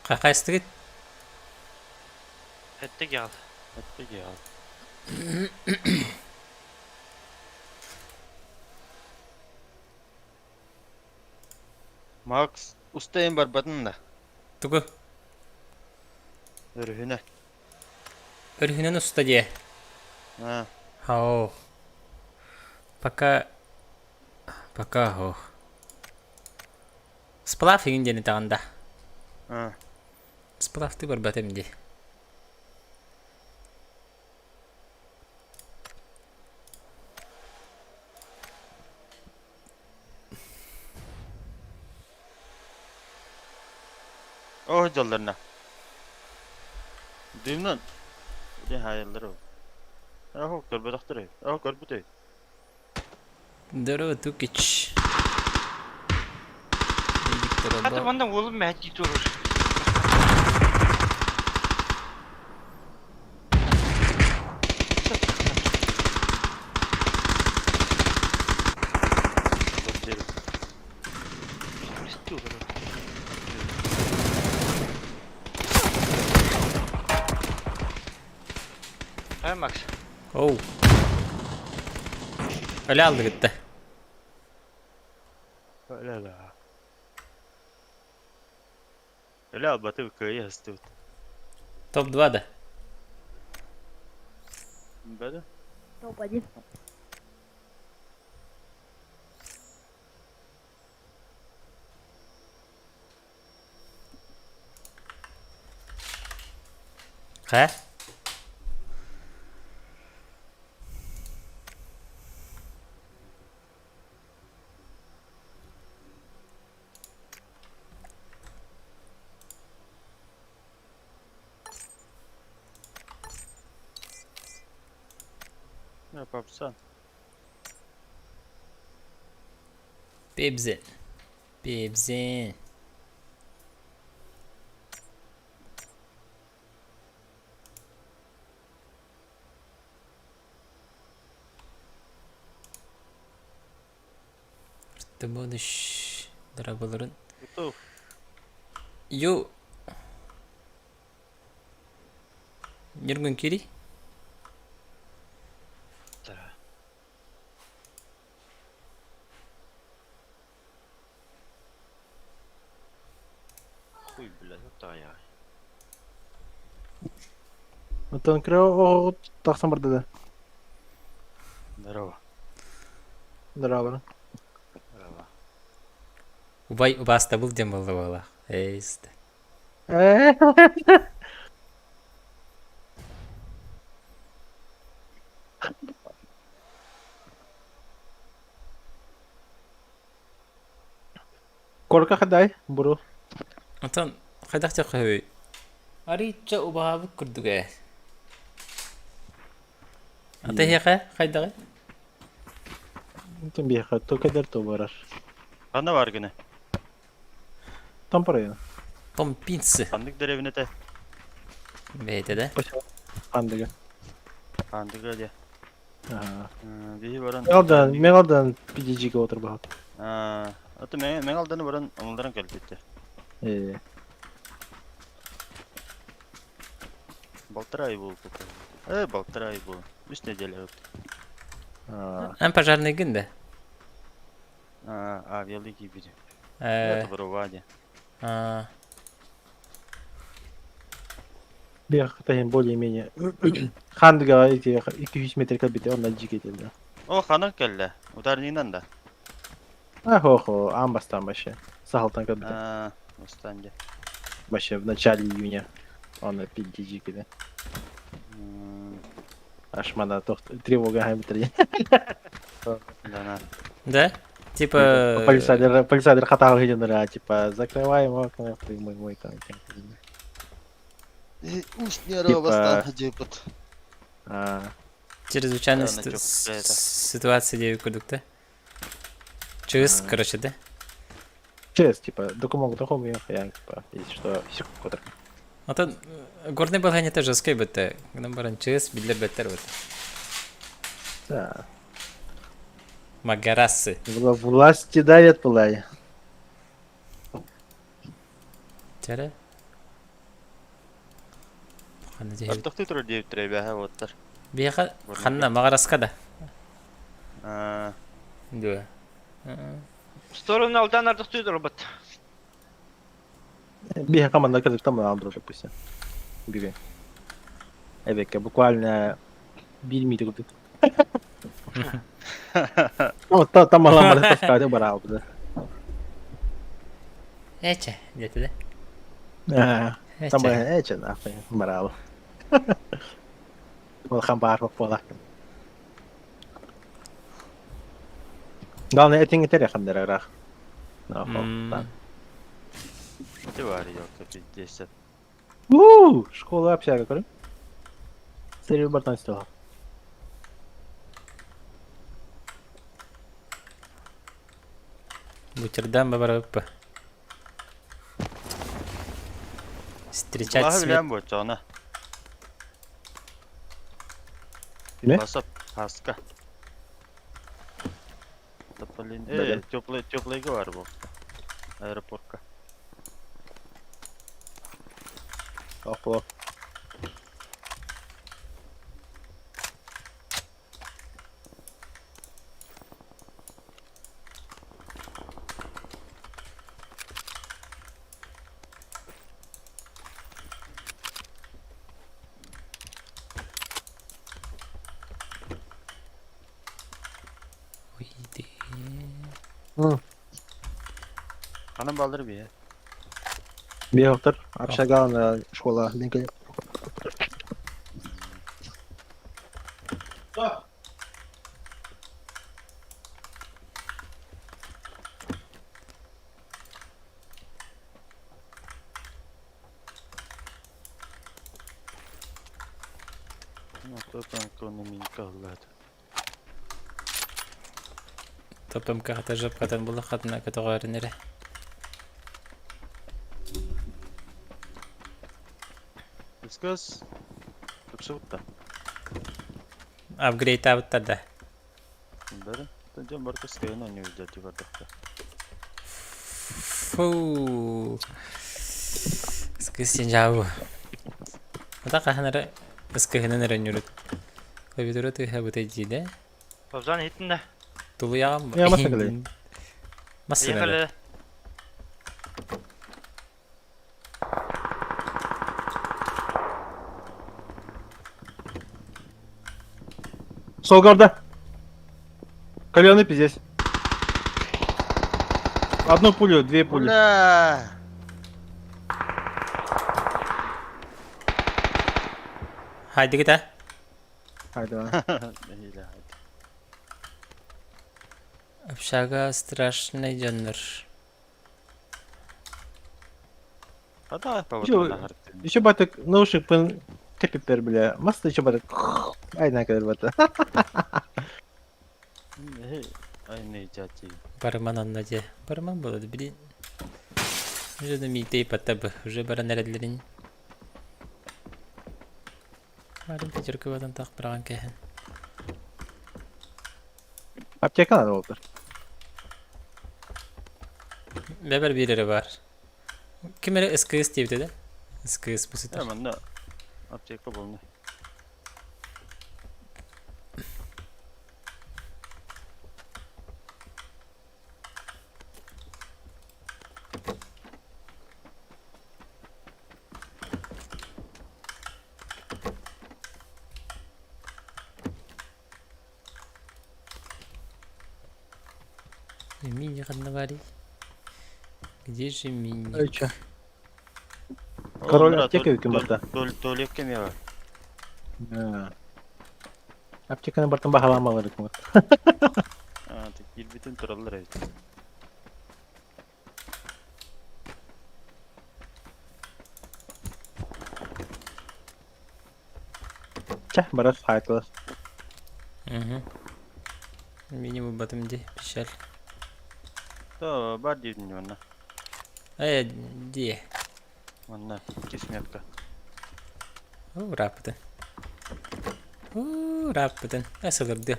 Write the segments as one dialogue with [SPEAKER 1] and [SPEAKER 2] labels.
[SPEAKER 1] Kakayıstık.
[SPEAKER 2] Hette gel. Hette gel. Max ustayım barbadın da.
[SPEAKER 1] Tugu.
[SPEAKER 2] Örühüne.
[SPEAKER 1] Örhünün usta diye.
[SPEAKER 2] Ha.
[SPEAKER 1] Hao. Пока ho. Сплав ингин дени таганда.
[SPEAKER 2] Ha.
[SPEAKER 1] Сплавты барбатым ди.
[SPEAKER 2] Oh jallarına. Dimnan. De hayalları. Ah görbedaktır. Ah görbütey.
[SPEAKER 1] Здорово, Тукич.
[SPEAKER 2] Hadi benden oğlum ben git olur. Hay Max.
[SPEAKER 1] Оу. Öyle aldı gitti.
[SPEAKER 2] Öyle la. Öyle albatı bir köyü hastı.
[SPEAKER 1] Топ 2 да.
[SPEAKER 2] Böyle.
[SPEAKER 3] Топ-1.
[SPEAKER 1] Ха?
[SPEAKER 2] Ne yaparsan.
[SPEAKER 1] Bebzin. Bebzin. Ты будешь драбларын.
[SPEAKER 2] Готов.
[SPEAKER 1] Ю. Нергун кири.
[SPEAKER 2] Da. Хуй, блядь, вот так ya.
[SPEAKER 4] Антон Крео тахсан барды да.
[SPEAKER 2] Здорово.
[SPEAKER 4] Здорово.
[SPEAKER 2] Здорово.
[SPEAKER 1] Убай убаста был дем был вала. Эйст.
[SPEAKER 4] Корка хадай буру.
[SPEAKER 1] Антон خدخت قهوي. أريد أبغى بكر دقة. أنت هي خدقة.
[SPEAKER 4] Антон биха то кадер то бараш.
[SPEAKER 2] Bana var gene.
[SPEAKER 4] Там парая.
[SPEAKER 1] Том пинсы.
[SPEAKER 2] Sandık derevine de.
[SPEAKER 1] Бейте да.
[SPEAKER 4] Паша. Андыга.
[SPEAKER 2] Sandık öyle.
[SPEAKER 4] Ага.
[SPEAKER 2] Bir varan.
[SPEAKER 4] Мегалдан пидижиге отур багат.
[SPEAKER 2] Atı men aldığını varan onların kalbitti. Baltırayı bul. Baltırayı bul. 3 nedeli yok.
[SPEAKER 1] Эн пожарный гында.
[SPEAKER 2] Авиалы gibi. Это ворование.
[SPEAKER 4] Биха тахин более-менее. Хандыга 200 метр кабите ондан жиге келди.
[SPEAKER 2] O kanır kelle. Udarninden da.
[SPEAKER 4] Ахо, амбастан башы. Сахалтан кабите.
[SPEAKER 2] Устанде.
[SPEAKER 4] Башы в начале июня. Он пидижиге. Ашмана тревога хаймтри.
[SPEAKER 2] Да.
[SPEAKER 1] Да? Типа...
[SPEAKER 4] Полисадер хатал генера, типа, закрываем окна, мой контент.
[SPEAKER 2] Уж не
[SPEAKER 4] Типа-
[SPEAKER 2] ровостан хадипот.
[SPEAKER 1] Чрезвычайная
[SPEAKER 2] Да, начёк какая-то.
[SPEAKER 1] ситуация дею курдукта. Чыз, короче, да?
[SPEAKER 4] Чест, типа, документ такому я типа, если что, все куда.
[SPEAKER 1] Антон, горный болгане тоже скайбетте. Гнамбаран чыз, бидлер беттер вот.
[SPEAKER 4] Да.
[SPEAKER 1] Магарасы.
[SPEAKER 4] Власти давят пылай.
[SPEAKER 1] Чара? Ханна жехибит.
[SPEAKER 2] Аттықты тұру дейіп тұрай бәхі оттар.
[SPEAKER 1] Бияха ханна мағараска да. Дуа.
[SPEAKER 3] Сторону алдан ардық түйді робот.
[SPEAKER 4] Биха команда кырдык там алды, допустим. Биби. Эбекке буквально 1 метр кырдык. Ну, там аламады таскады бар алды.
[SPEAKER 1] Эче, деді да.
[SPEAKER 4] Там
[SPEAKER 1] Эче.
[SPEAKER 4] эче нахуй бар алды. Ол хамбар пола. Главное, это не теря хамдерах. Нахуй.
[SPEAKER 2] Ти var yok ki ceset.
[SPEAKER 4] Школа общага, көрі. Серию бартан істеуға.
[SPEAKER 1] Бутердан бабара өппі. Встречать
[SPEAKER 2] Kulağını
[SPEAKER 1] свет.
[SPEAKER 2] bilen bu çoğuna.
[SPEAKER 4] Ne?
[SPEAKER 2] Basıp haska. Topalin.
[SPEAKER 4] Neden?
[SPEAKER 2] Tepligi var bu. Aeroportka.
[SPEAKER 4] Охула.
[SPEAKER 1] Uydi.
[SPEAKER 2] Hanım baldır bir ya.
[SPEAKER 4] Бегал общага на школа.
[SPEAKER 2] Ну, то там экономика гады.
[SPEAKER 1] Топым кахата жап катан була хатна катогарынере.
[SPEAKER 2] Kız. Tupsuk da.
[SPEAKER 1] Апгрейд авттарда.
[SPEAKER 2] Бәрі. Тәнжен бар кыз кайына не өйдәті бардықта.
[SPEAKER 1] Фу. Скыз сен жабы. Ата қаханары ысқығынан өрінюрут. Көбедуру тұйха бұтай жиде.
[SPEAKER 3] Озан хитінде.
[SPEAKER 1] Тулу яғам ба?
[SPEAKER 4] Я маса қалай.
[SPEAKER 1] Масына да.
[SPEAKER 3] Ехали.
[SPEAKER 4] Солгарда. Кальяны пиздец. Одну пулю, 2 пули.
[SPEAKER 2] Уля!
[SPEAKER 1] Хайди гита.
[SPEAKER 4] Haydi lan.
[SPEAKER 2] Neyle hadi.
[SPEAKER 1] Общага страшный жанр.
[SPEAKER 2] Hadi ayıpa
[SPEAKER 4] Yo,
[SPEAKER 2] bakın harfini.
[SPEAKER 4] Еще бы так наушник пын кепипер, бля. Маста еще бы так. Айна kadar бата.
[SPEAKER 2] Aynı icatçı.
[SPEAKER 1] Барман аннадя. Барман болады, блин. Уже да митей паттабы. Уже бара нәредлерин. Барын пятерка вадан тақ біраған кәхін.
[SPEAKER 4] Аптека надо oldu.
[SPEAKER 1] Бәбір берері бар. Кімері СКС деп деді? СКС бұл сетер.
[SPEAKER 2] Hemen ne? Apteka bulunu.
[SPEAKER 1] Мини қанна Где же мини?
[SPEAKER 4] Öyle. Король аптека hükümette.
[SPEAKER 2] Tuvalet kemiği var.
[SPEAKER 4] Аптеканы бартын бахаламалы hükümet.
[SPEAKER 2] Ha, tek bir bütün turallar evet.
[SPEAKER 4] Чах, барас хайтлы.
[SPEAKER 1] Минимум батым де пішәл.
[SPEAKER 2] Da var diyordun bana.
[SPEAKER 1] Де?
[SPEAKER 2] Bana kesmeyekte.
[SPEAKER 1] Рапытын. Рапытын. Әсілірді.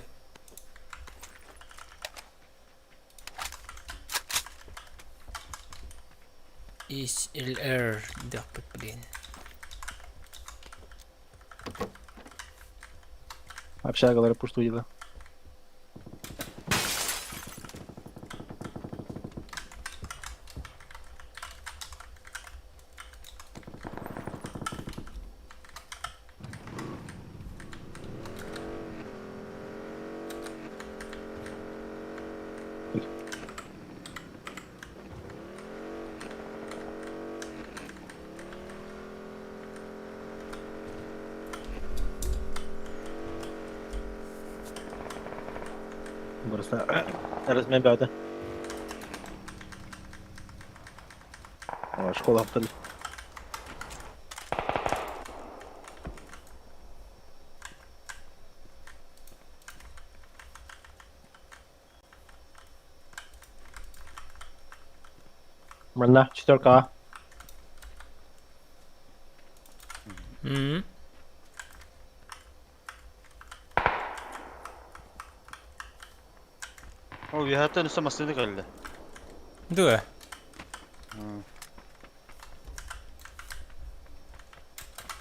[SPEAKER 1] SLR. Дақпыт білген.
[SPEAKER 4] Общагалары пустуйла. Burası neresi ben beyde. Şkola haftalı. Mana 4K.
[SPEAKER 1] Hı.
[SPEAKER 2] О, виһатан үсэ масыды кэллэ.
[SPEAKER 1] Дуэ.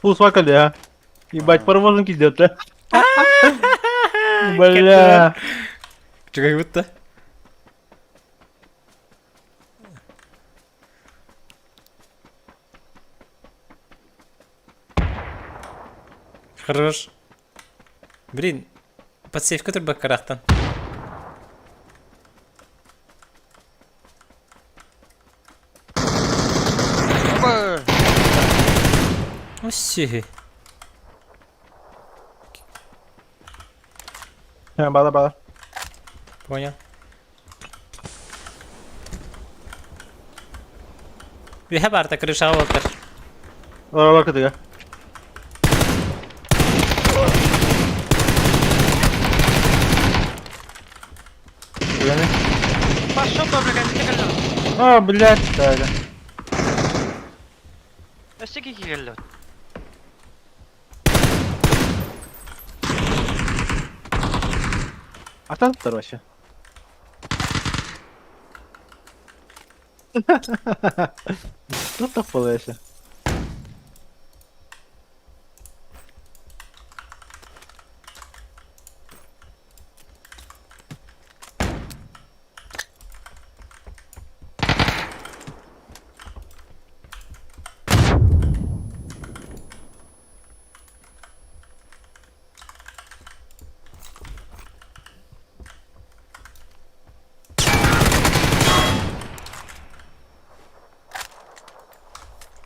[SPEAKER 4] Пусвакали, а. Ебать, паровозом идет-то. Бля.
[SPEAKER 1] Чё как будто? Хорош. Блин, подсейфка турба карахтан. Оси.
[SPEAKER 4] Bağla.
[SPEAKER 1] Понял. Bir hep artık krışa oldur.
[SPEAKER 4] Bak hadi ya. Yani.
[SPEAKER 3] Пошел, блядь, текеллер.
[SPEAKER 4] Блядь, да.
[SPEAKER 3] Эсеги кигеллер.
[SPEAKER 4] Ататtılar вообще. Что такое вообще?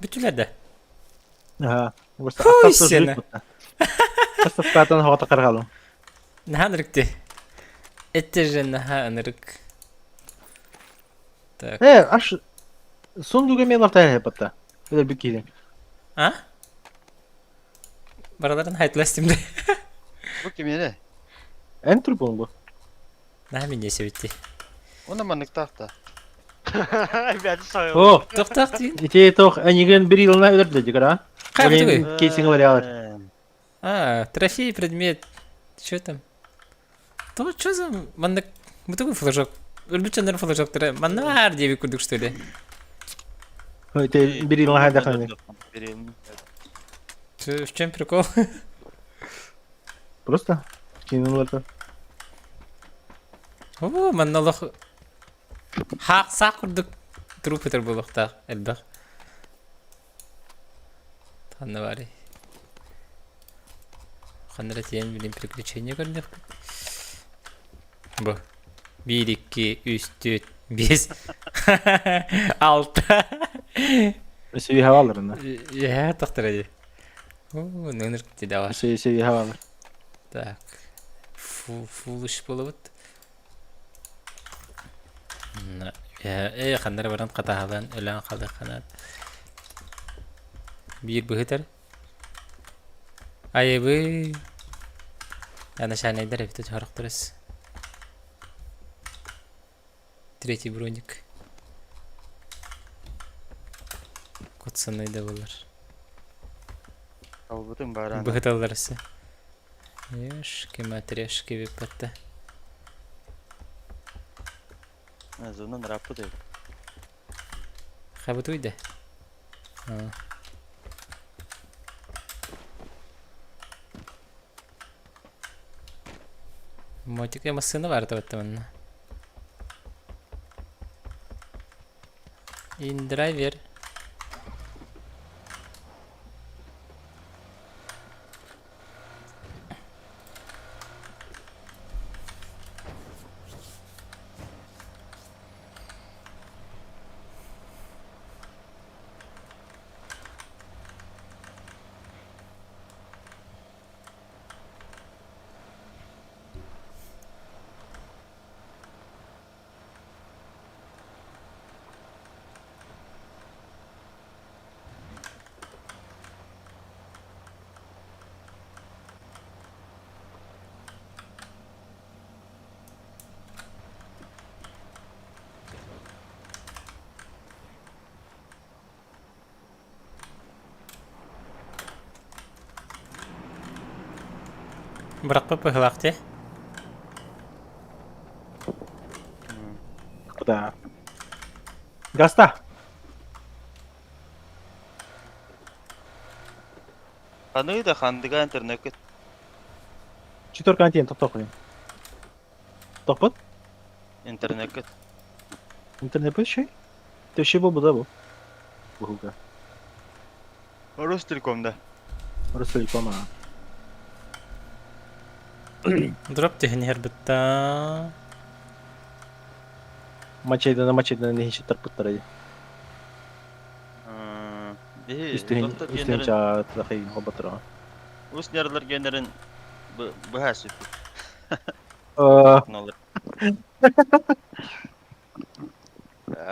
[SPEAKER 1] Bütülerde.
[SPEAKER 4] Ага. Просто
[SPEAKER 1] Хуй
[SPEAKER 4] остался
[SPEAKER 1] сена.
[SPEAKER 4] жить будто. Просто в катан хавата каргалым.
[SPEAKER 1] Нахан рыкты. Это же нахан рык. Так.
[SPEAKER 4] Аш сундуга мен лартая хепатта. Böyle bir kilin.
[SPEAKER 1] А? Бараларын хайтластым да.
[SPEAKER 2] Бу ким эне?
[SPEAKER 4] En trupun bu.
[SPEAKER 1] Нахан мен несе битти.
[SPEAKER 2] Оны маннык тахта.
[SPEAKER 3] Опять свое.
[SPEAKER 4] Oh,
[SPEAKER 1] Тоқтақ дейін.
[SPEAKER 4] ite toh enigin bir yılına öldürdü kara.
[SPEAKER 1] Қай бұты ғой?
[SPEAKER 4] Кейсинг var ya.
[SPEAKER 1] А, трофей, предмет. Чё там? То, чё за... Мандак... Бұты ғой флажок. Өлбітчандар флажоктары. Маннар деби күрдік, что ли?
[SPEAKER 4] Ite bir yılına hayda kanı.
[SPEAKER 1] Чё, в чем прикол?
[SPEAKER 4] Просто кинул это.
[SPEAKER 1] О, манналах... Сақ күрдік. Трупетер болуқтақ, әлбәқ. Танны бары. Қандыра тейін білін приключения көрдік. Бұ. 1, 2, 3, 4, 5, 6.
[SPEAKER 4] Seviye havalarında.
[SPEAKER 1] Ya, тақтыр әде. О, нөңір деді var.
[SPEAKER 4] Seviye havalar.
[SPEAKER 1] Так. Фул іш болып өт. Қандыра баран қатағалан, өлән қалды қанат. Bir бігітер. Айыбы. Яна шанайдар әбіті жарық тұрыз. Третий броник. Котсанайда болар.
[SPEAKER 2] Ал бутын баран.
[SPEAKER 1] Бігіт аларысы. Ешкі матрешкі випатты.
[SPEAKER 2] Зонан рапы деп.
[SPEAKER 1] Қабыт ойды? Мотик ямасыны бар табаттаманна. Индрайвер. Быrak папа хлахте.
[SPEAKER 4] Куда? Гаста.
[SPEAKER 2] Ханы да хандыга интернет.
[SPEAKER 4] Четверка антин тоқтоқ. Тоқпыт?
[SPEAKER 2] Интернет.
[SPEAKER 4] Интернет бұл şey? Төші бұл да бұл. Бұға.
[SPEAKER 2] Ростелекомда.
[SPEAKER 4] Ростелеком.
[SPEAKER 1] Дроп тихин хербетта.
[SPEAKER 4] Мачайдан не хищет тарпыттар. Үстігін чаға тақай қобатыра.
[SPEAKER 2] Ус нерлер генерин бахасып.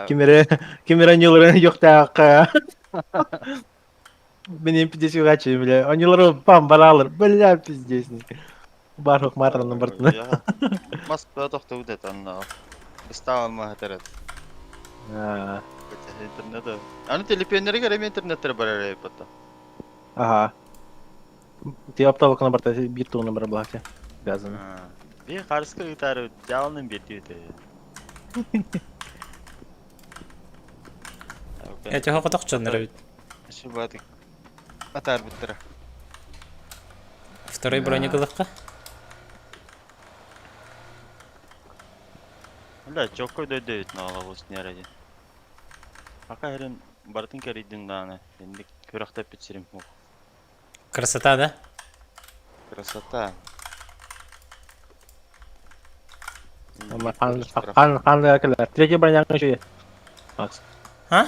[SPEAKER 4] Кемера нелерін жоқтақ. Менен пиздесу қачы, бля. Анелері пам баралыр. Бля, пиздесін. Бархық матраның бартына.
[SPEAKER 2] Москва тоқты өдет, анна. Става махатерет. Интернеті. Аны телепенлері керем интернеттері барар айпатта.
[SPEAKER 4] Ага. Те апталықына барта бір туғыны бір бұлақте. Газыны.
[SPEAKER 2] Би қарысқы ұйтары жалының беті өте.
[SPEAKER 1] Я тебе хотел нравит.
[SPEAKER 2] Шубатык. Атар біттірі.
[SPEAKER 1] Второй бронеголовка.
[SPEAKER 2] Да, чокко дөйдөйт нала болсын яради. Ака херен бартын керейдің даны. Енді көрақтап бітсерім.
[SPEAKER 1] Красота, да?
[SPEAKER 2] Красота.
[SPEAKER 4] Қанды әкілер. Третий броняңы жүйе. Макс.
[SPEAKER 1] А?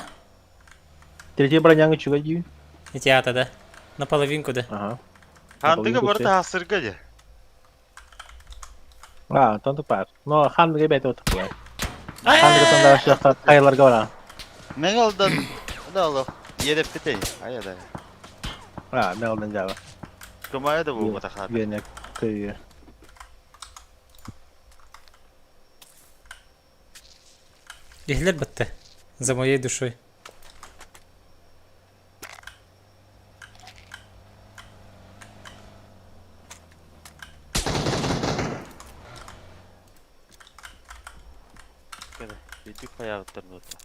[SPEAKER 4] Третий броняңы чуға жүйе.
[SPEAKER 1] Этиата, да? Наполовинку, да?
[SPEAKER 4] Ага.
[SPEAKER 2] Хандыға барда асырға де.
[SPEAKER 4] Tontu par. No, хандыға бәйті отық. Хандыға тонда жақта қайыларға бара.
[SPEAKER 2] Мен алдан да алып едеп бітей. Аяда.
[SPEAKER 4] Мен алдан жағы.
[SPEAKER 2] Кымая да бұл бұта қады.
[SPEAKER 4] Генек күйі.
[SPEAKER 1] Ихлер бітті. За моей душой.
[SPEAKER 2] Бетік қаяғыттар бұта.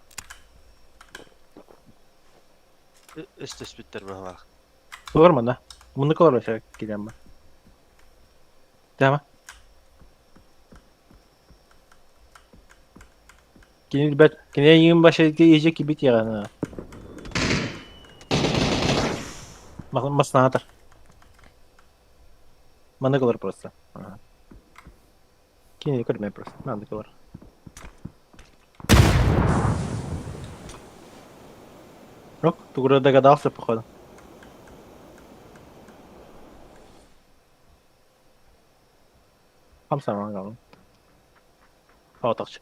[SPEAKER 2] Үсті спиттер бағалақ.
[SPEAKER 4] Olur mu da? Bunu kolay başa gideceğim ben. Tamam. Yine yiyeyim başa yiyecek gibi bit yani. Masna atar. Mana kolay просто. Yine yukarı просто. Manda kolay. Рок, ты уже догадался, походу. Хамсам галым. Хаватакчы.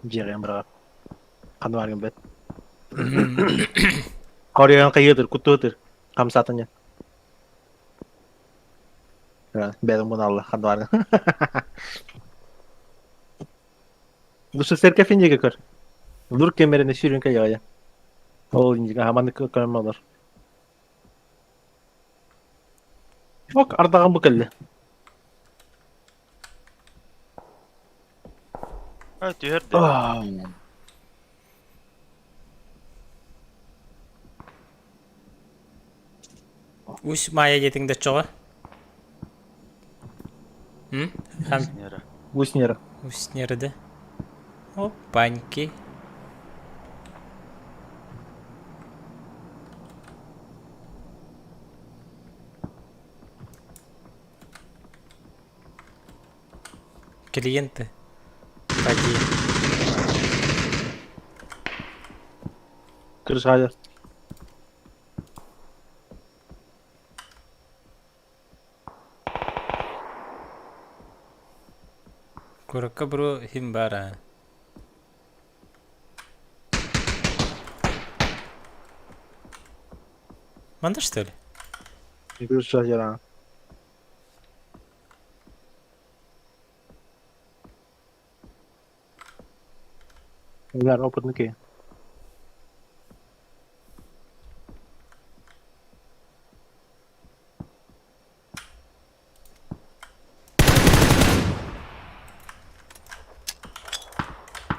[SPEAKER 4] Жерем бра. Канварым бет. Кориян кайыдыр, кутутыр. Хамсатыня. Бедім бұны алла, қандуарың. Бұшы сәрке фендеге көр. Лұр кемеріне сүйрінке яғая. Ол инжіға хаманды көрім олар. Ок, ардаған бұл кәлі.
[SPEAKER 2] Түйерді.
[SPEAKER 1] Уж мая етіңді чоға. Хам
[SPEAKER 2] Нера.
[SPEAKER 4] Гуснера.
[SPEAKER 1] уснерді. Опаньки. Клиенты. Поди.
[SPEAKER 4] Крышая.
[SPEAKER 1] Курка бро химбара. Манда что ли?
[SPEAKER 4] Крышая. Ular опытники.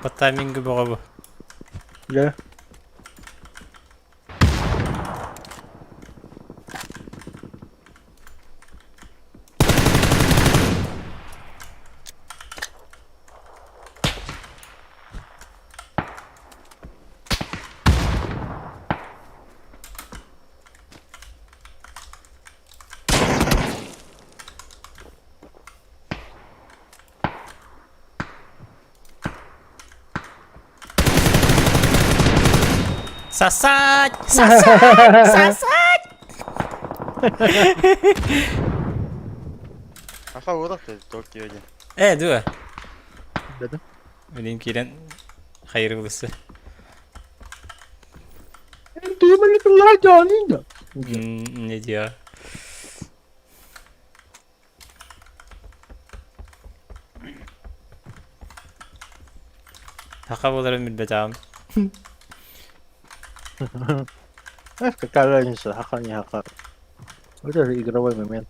[SPEAKER 1] По таймингу было.
[SPEAKER 4] Да.
[SPEAKER 1] Сосать! Сосать! Сосать!
[SPEAKER 2] Аха уурахты Токиоде.
[SPEAKER 1] Дуа.
[SPEAKER 4] Да.
[SPEAKER 1] Блин, Кирен. Хайыр булысы.
[SPEAKER 4] Ты маликулар жанында.
[SPEAKER 1] Не диyor? Haqa боларым билбе жагам.
[SPEAKER 4] Какая разница, хака не хака. Это же игровой момент.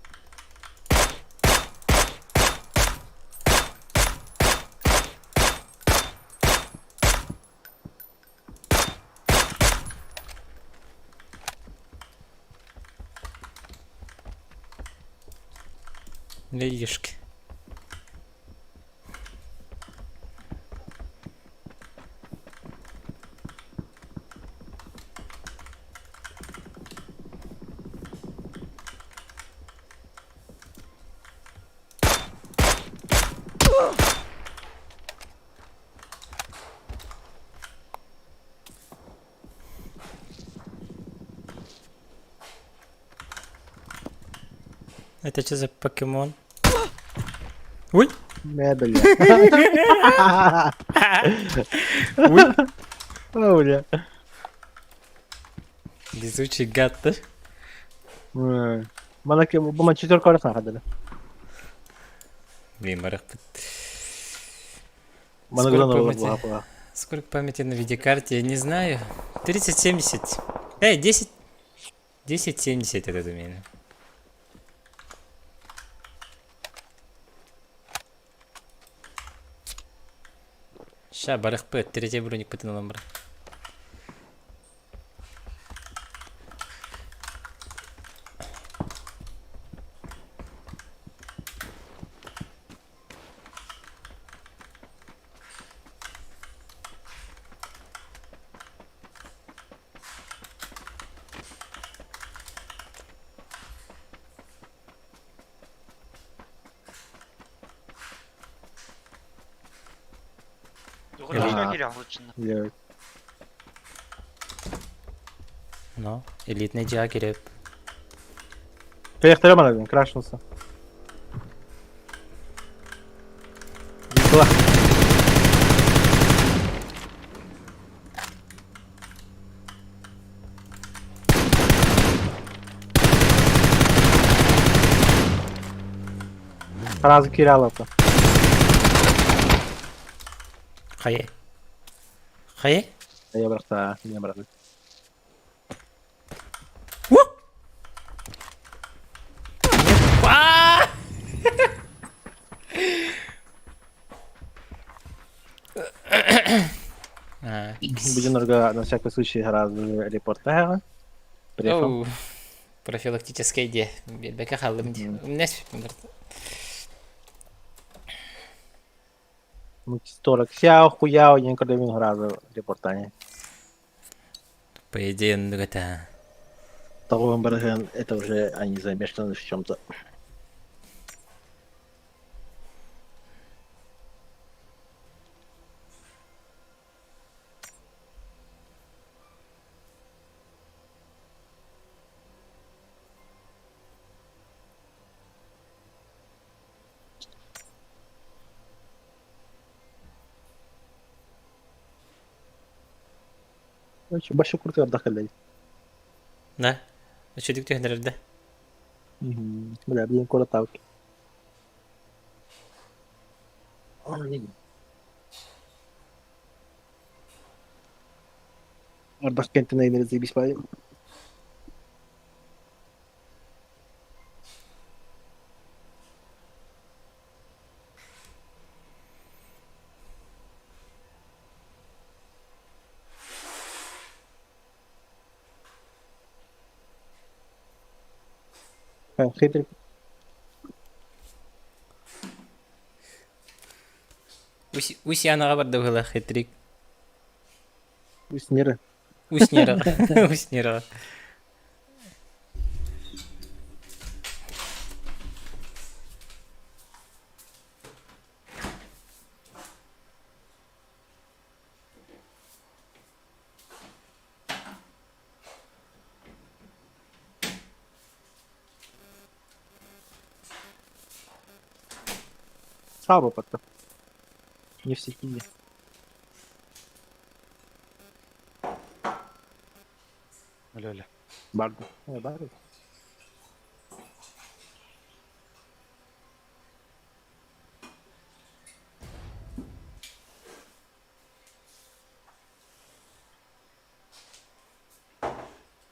[SPEAKER 1] Ледишки. Это что за покемон? Ой!
[SPEAKER 4] Мебель.
[SPEAKER 1] Ой!
[SPEAKER 4] О, бля.
[SPEAKER 1] Везучий гад, да?
[SPEAKER 4] Буман четверку раз находили.
[SPEAKER 1] Блин, марах. Сколько памяти на видеокарте, я не знаю. 3070. 10. 1070 это у меня. Ща, барах П, третий броник потянул номер.
[SPEAKER 3] 누구 시간 길이 안 붙였나?
[SPEAKER 4] Блядь.
[SPEAKER 1] Ну, элитный джаггер.
[SPEAKER 4] Приехал Роман, крашнулся. Никола. Сразу Кириллов-то.
[SPEAKER 1] Хае. Хае?
[SPEAKER 4] Я просто не брал.
[SPEAKER 1] А,
[SPEAKER 4] Будем на всякий случай раз репорт. Приехал.
[SPEAKER 1] оу. Профилактическое де. Белбеке халым де. Умнес bunlar.
[SPEAKER 4] Мультисторок. Сяо, хуяо, я никогда не разу репортане.
[SPEAKER 1] По идее, ну это...
[SPEAKER 4] Того бараген, это уже они замешаны в чем-то. Короче, большой крутой отдохали.
[SPEAKER 1] Да? А что ты herhalde?
[SPEAKER 4] Бля, блин, куда тавки. Ардах кентine ineriz diye bir şey. Ha, Hedrik.
[SPEAKER 1] Усянаға барды бұла хетрик.
[SPEAKER 4] Üstünleri.
[SPEAKER 1] Уснераға. Уснераға.
[SPEAKER 4] Слабо пока. Не в сети.
[SPEAKER 2] Öyle.
[SPEAKER 4] Bardo. Bardo.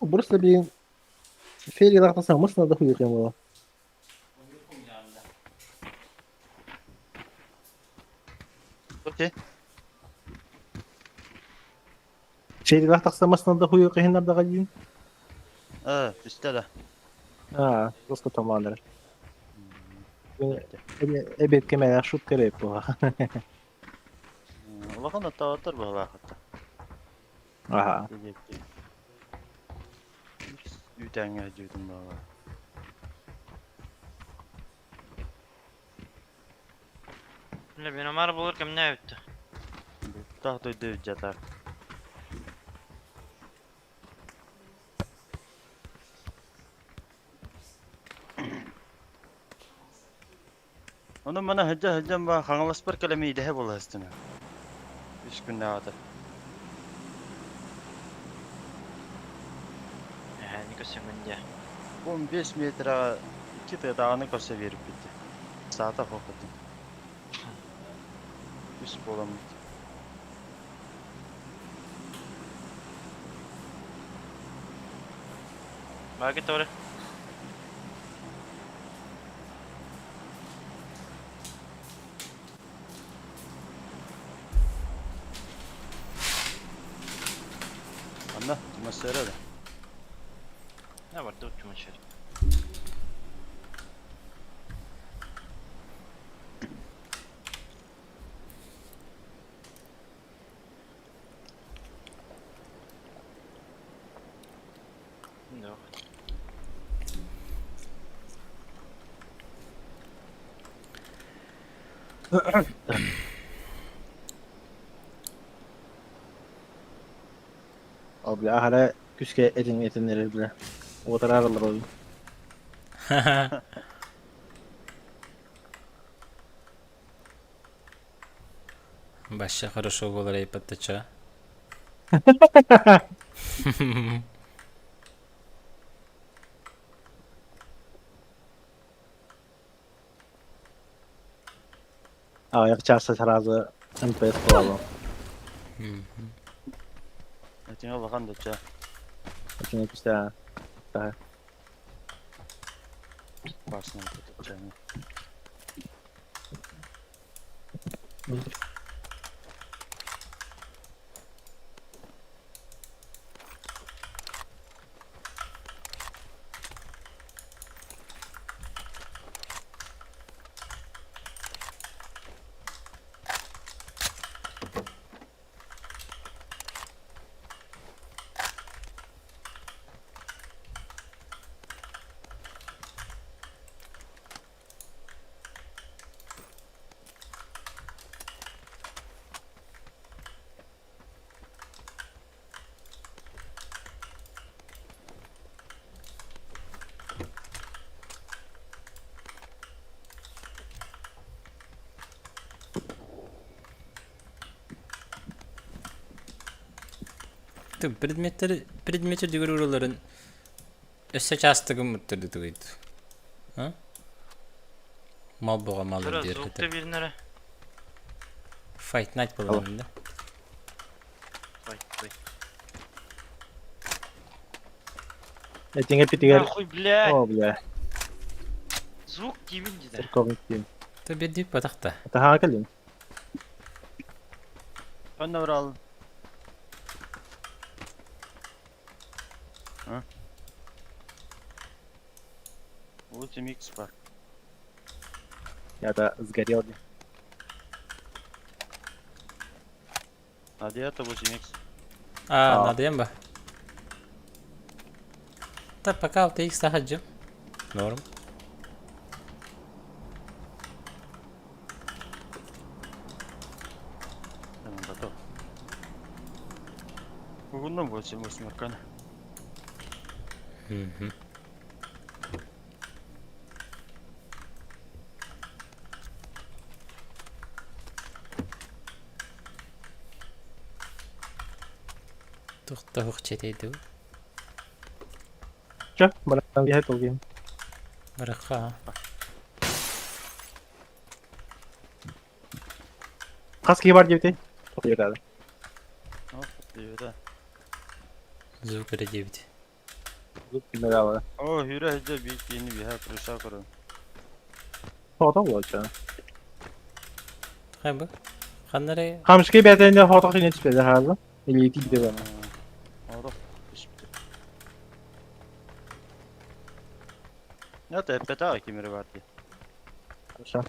[SPEAKER 4] Burası da bir Feri yaklaşan mısın da huyuk yamalı.
[SPEAKER 2] Okey.
[SPEAKER 4] Feri yaklaşan mısın da huyuk yamalı da galiyim.
[SPEAKER 2] Üstte de.
[SPEAKER 4] Ha, dosko tomarları. Evet kemer şut kere bu.
[SPEAKER 2] Ulan da tağıtır bu halakata.
[SPEAKER 4] Aha.
[SPEAKER 2] Ütenge cüydüm baba.
[SPEAKER 3] Bля, ben Omar bulurken ne öttü?
[SPEAKER 2] Tağ duydu jatar. Onu bana hıcca bana kangalas bir kelime de hep ola üstüne. 3 gün ne adı.
[SPEAKER 3] Yani kösümün diye.
[SPEAKER 2] 15 metre 2 dağını körse verip bitti. Saata kokudum. Üst bolamı.
[SPEAKER 3] Bak git oraya.
[SPEAKER 2] Anla, cuma söyle de.
[SPEAKER 3] Ne var? Dört cuma şöyle. Yok.
[SPEAKER 4] Abi hala küske etinleri bile. O kadar aralar oyun.
[SPEAKER 1] Başka хорошо olur ey pataça.
[SPEAKER 4] Ayak çarsa sразу MPS kovalım.
[SPEAKER 2] Etine bakan da ça.
[SPEAKER 4] Çünkü işte daha
[SPEAKER 2] Basına tutacağım.
[SPEAKER 1] Tüm предметтер дегер ураларын өссө частыгы мыттырды тугайды. Ha? Mal boğa malı
[SPEAKER 3] Biraz
[SPEAKER 1] diyor.
[SPEAKER 3] soğukta bir nere.
[SPEAKER 1] Fight Night balonunda.
[SPEAKER 3] Vay.
[SPEAKER 4] Этинге питигер.
[SPEAKER 3] Нахуй, блядь.
[SPEAKER 4] О, бля.
[SPEAKER 3] Звук дивинди да.
[SPEAKER 4] Церковник дим.
[SPEAKER 1] То bir deyip batakta.
[SPEAKER 4] Это хакалин.
[SPEAKER 2] Ben de bir aldım. Ha? Ultimix var.
[SPEAKER 4] Я-то сгорел.
[SPEAKER 2] Hadi ya da Ultimix.
[SPEAKER 1] Aa, nadayım ba. Ta пока вот их сахаджим. Норм.
[SPEAKER 2] Tamam готов. Bugünden bu 8 markanı.
[SPEAKER 1] Hı. Тухта хучетейді.
[SPEAKER 4] Чё? Братан, я это убил.
[SPEAKER 1] Браха.
[SPEAKER 4] Каски бар деп те. Çok iyi kaldı.
[SPEAKER 2] Hop diyor da.
[SPEAKER 1] Звук радиовит.
[SPEAKER 4] Zıp bir var.
[SPEAKER 2] O hürehce büyük yeni bir her kuruşa kurun.
[SPEAKER 4] Foto olacak.
[SPEAKER 1] Хай ба. Ханнаре.
[SPEAKER 4] Hamşki bedende foto yine çıkıyor hazır. Eliti gidiyor bana.
[SPEAKER 2] Orada işte. Ya da hep daha kimleri var diye.
[SPEAKER 4] Хорошо.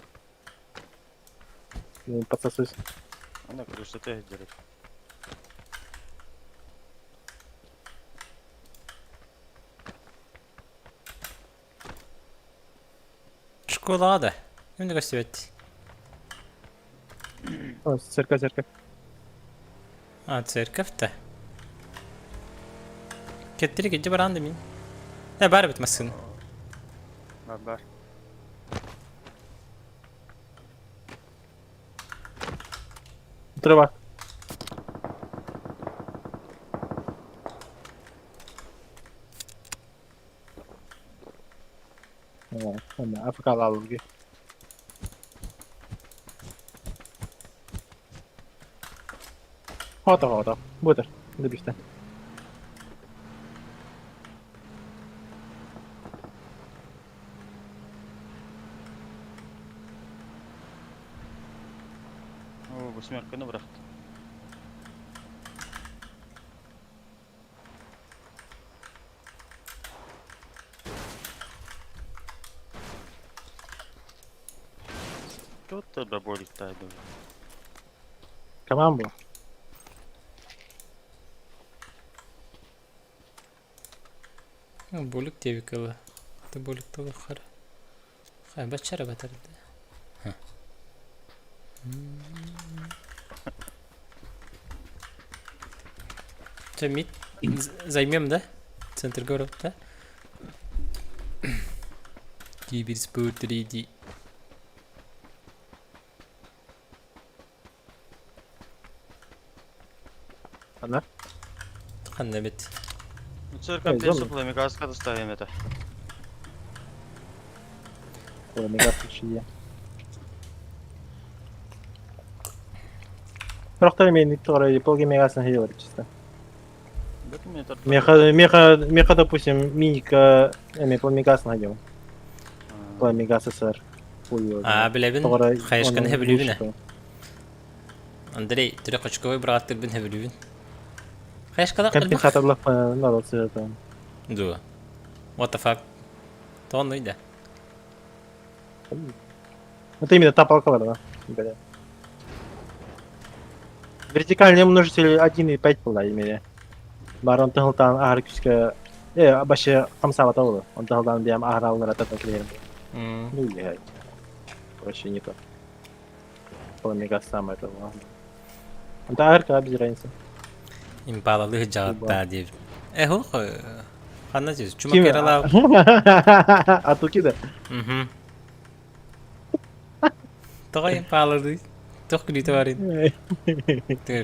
[SPEAKER 4] Подсосусь.
[SPEAKER 2] Ana kuruşta tehcere.
[SPEAKER 1] Школада. Şimdi gösterdi.
[SPEAKER 4] Церковь.
[SPEAKER 1] А, церковь-то. Кеттери гece barandı mı? Ne bari bitmesin.
[SPEAKER 2] Haber.
[SPEAKER 4] Dur bak. Tamam, Afrikalı alalım ki. Foto. Budur. Bu da işte.
[SPEAKER 2] O bu smerkanı bıraktı. Тут da boliktaydı.
[SPEAKER 4] Tamam bu.
[SPEAKER 1] Бөлік дебекалы. Ты бөлік толы қара. Хай бачара батарды. Мид займем, да? Центр город, да? Киберспорт 3D.
[SPEAKER 4] Ana.
[SPEAKER 1] Қандай бет.
[SPEAKER 2] Церковь
[SPEAKER 4] Ой,
[SPEAKER 2] пересыпала, мегаска доставим это.
[SPEAKER 4] Ой, мега случае. Просто мен тоже полги мегасын хилер чисто. Меха, допустим, миника, по мегасын ходил. По мегасы сэр.
[SPEAKER 1] А, білебін, қайышқан хәбілюбін. Андрей, түрі қочковой бұраттыр бін хәбілюбін. Қайышқада
[SPEAKER 4] Кемпинг
[SPEAKER 1] қылбық?
[SPEAKER 4] хатырлық надо цвета.
[SPEAKER 1] Ду. What the fuck? Тоғын ойда.
[SPEAKER 4] Это именно та палка, да? Бля. Вертикальный множитель 1,5 была имели. Барон тыңылтан ағыр күшке... Башы қамса бата олы. Он тыңылтан бейім ағыр алыныр ататын клеерім. Ну, блядь. Вообще не то. Было мега самое это было. Он ағыр ка без разницы.
[SPEAKER 1] Импалалы жағатта деп. Хоқ, қана жез, чумак ералау.
[SPEAKER 4] А туки да?
[SPEAKER 1] Тоға импалалы. Тоқ күлейті барин.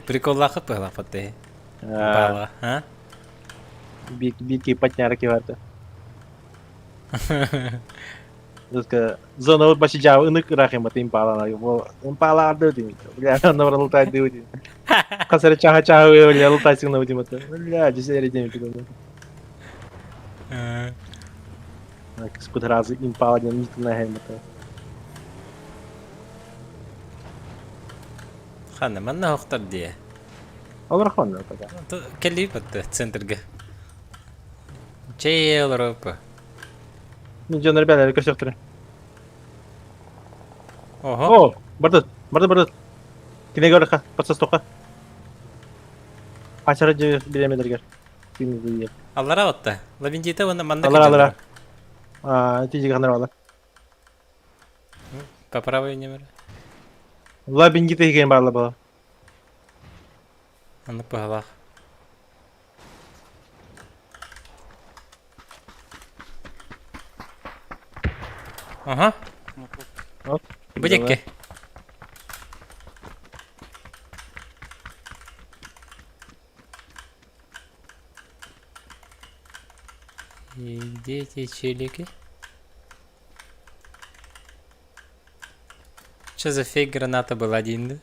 [SPEAKER 1] Приколлақы пығла фатты. Бала, а?
[SPEAKER 4] Битки подняли варта. Только зона вот бачи жау ынык рахим ат импала. Импала ады дейм. Бля, ана бар лутай дейм. Касары чаха бля лутай сигна дейм ат. Бля, жесери дейм тигон. Спут разы импала дейм нит на хем ат.
[SPEAKER 1] Хана, манна хоқтар дие.
[SPEAKER 4] Олар хон ата.
[SPEAKER 1] Келли бат центрге. Чей Европа.
[SPEAKER 4] Мен жонор бәләре көсөктүр.
[SPEAKER 1] Ого.
[SPEAKER 4] О, барды. Кине көрөк, подсостока. Ачары же биремедергер. Кине.
[SPEAKER 1] Аллара батта. Лабиндита вона манна
[SPEAKER 4] Алара. Тиҗи гана алар.
[SPEAKER 1] По правой немер.
[SPEAKER 4] Лабинги теген барлы бала.
[SPEAKER 1] Аны пахалах. Ага.
[SPEAKER 4] Оп.
[SPEAKER 1] Будекке. И где эти челики? Что за фейк граната был один, да?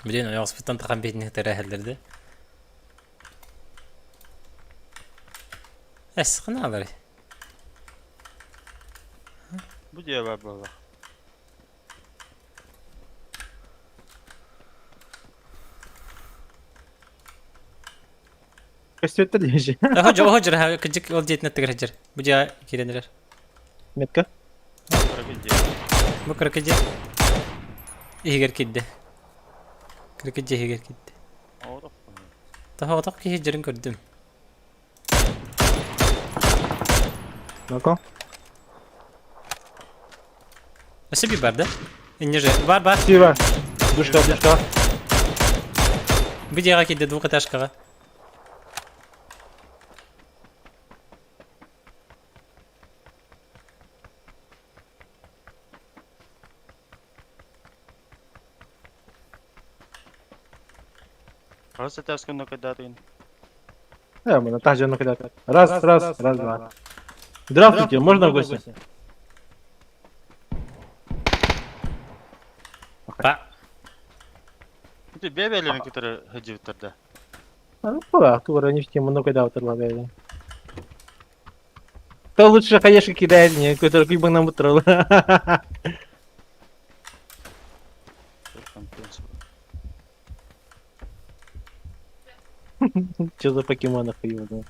[SPEAKER 1] Блин, у него спитан такам бедных терехелдерди. Sıkınalar.
[SPEAKER 2] Bu diye var baba.
[SPEAKER 4] Көстөттөр деши.
[SPEAKER 1] Hocra, kıcık ol diyetine tıkırıcır. Bu diye kirenir.
[SPEAKER 4] Метка.
[SPEAKER 2] Kırıkıcı.
[SPEAKER 1] Bu kırıkıcı. İhiger kiddi. Kırıkıcı ihiger kiddi.
[SPEAKER 2] Oğlum.
[SPEAKER 1] Daha otak ki hicrin gördüm.
[SPEAKER 4] Ну-ка.
[SPEAKER 1] Nasıl bir barda? İnce var.
[SPEAKER 4] Спасибо. Душка.
[SPEAKER 1] Bu diye kiddi двухэтажкага.
[SPEAKER 2] Просто ты сколько когда ты?
[SPEAKER 4] Мы так же когда. Раз, два. Здравствуйте, можно в гости?
[SPEAKER 1] Па.
[SPEAKER 2] Ты бебелерин которые ходил тогда.
[SPEAKER 4] Ну, тура, не в тему, ну когда оторвали. То лучше, конечно, кидает мне, который клипа нам утрал. Что за покемонов его, да?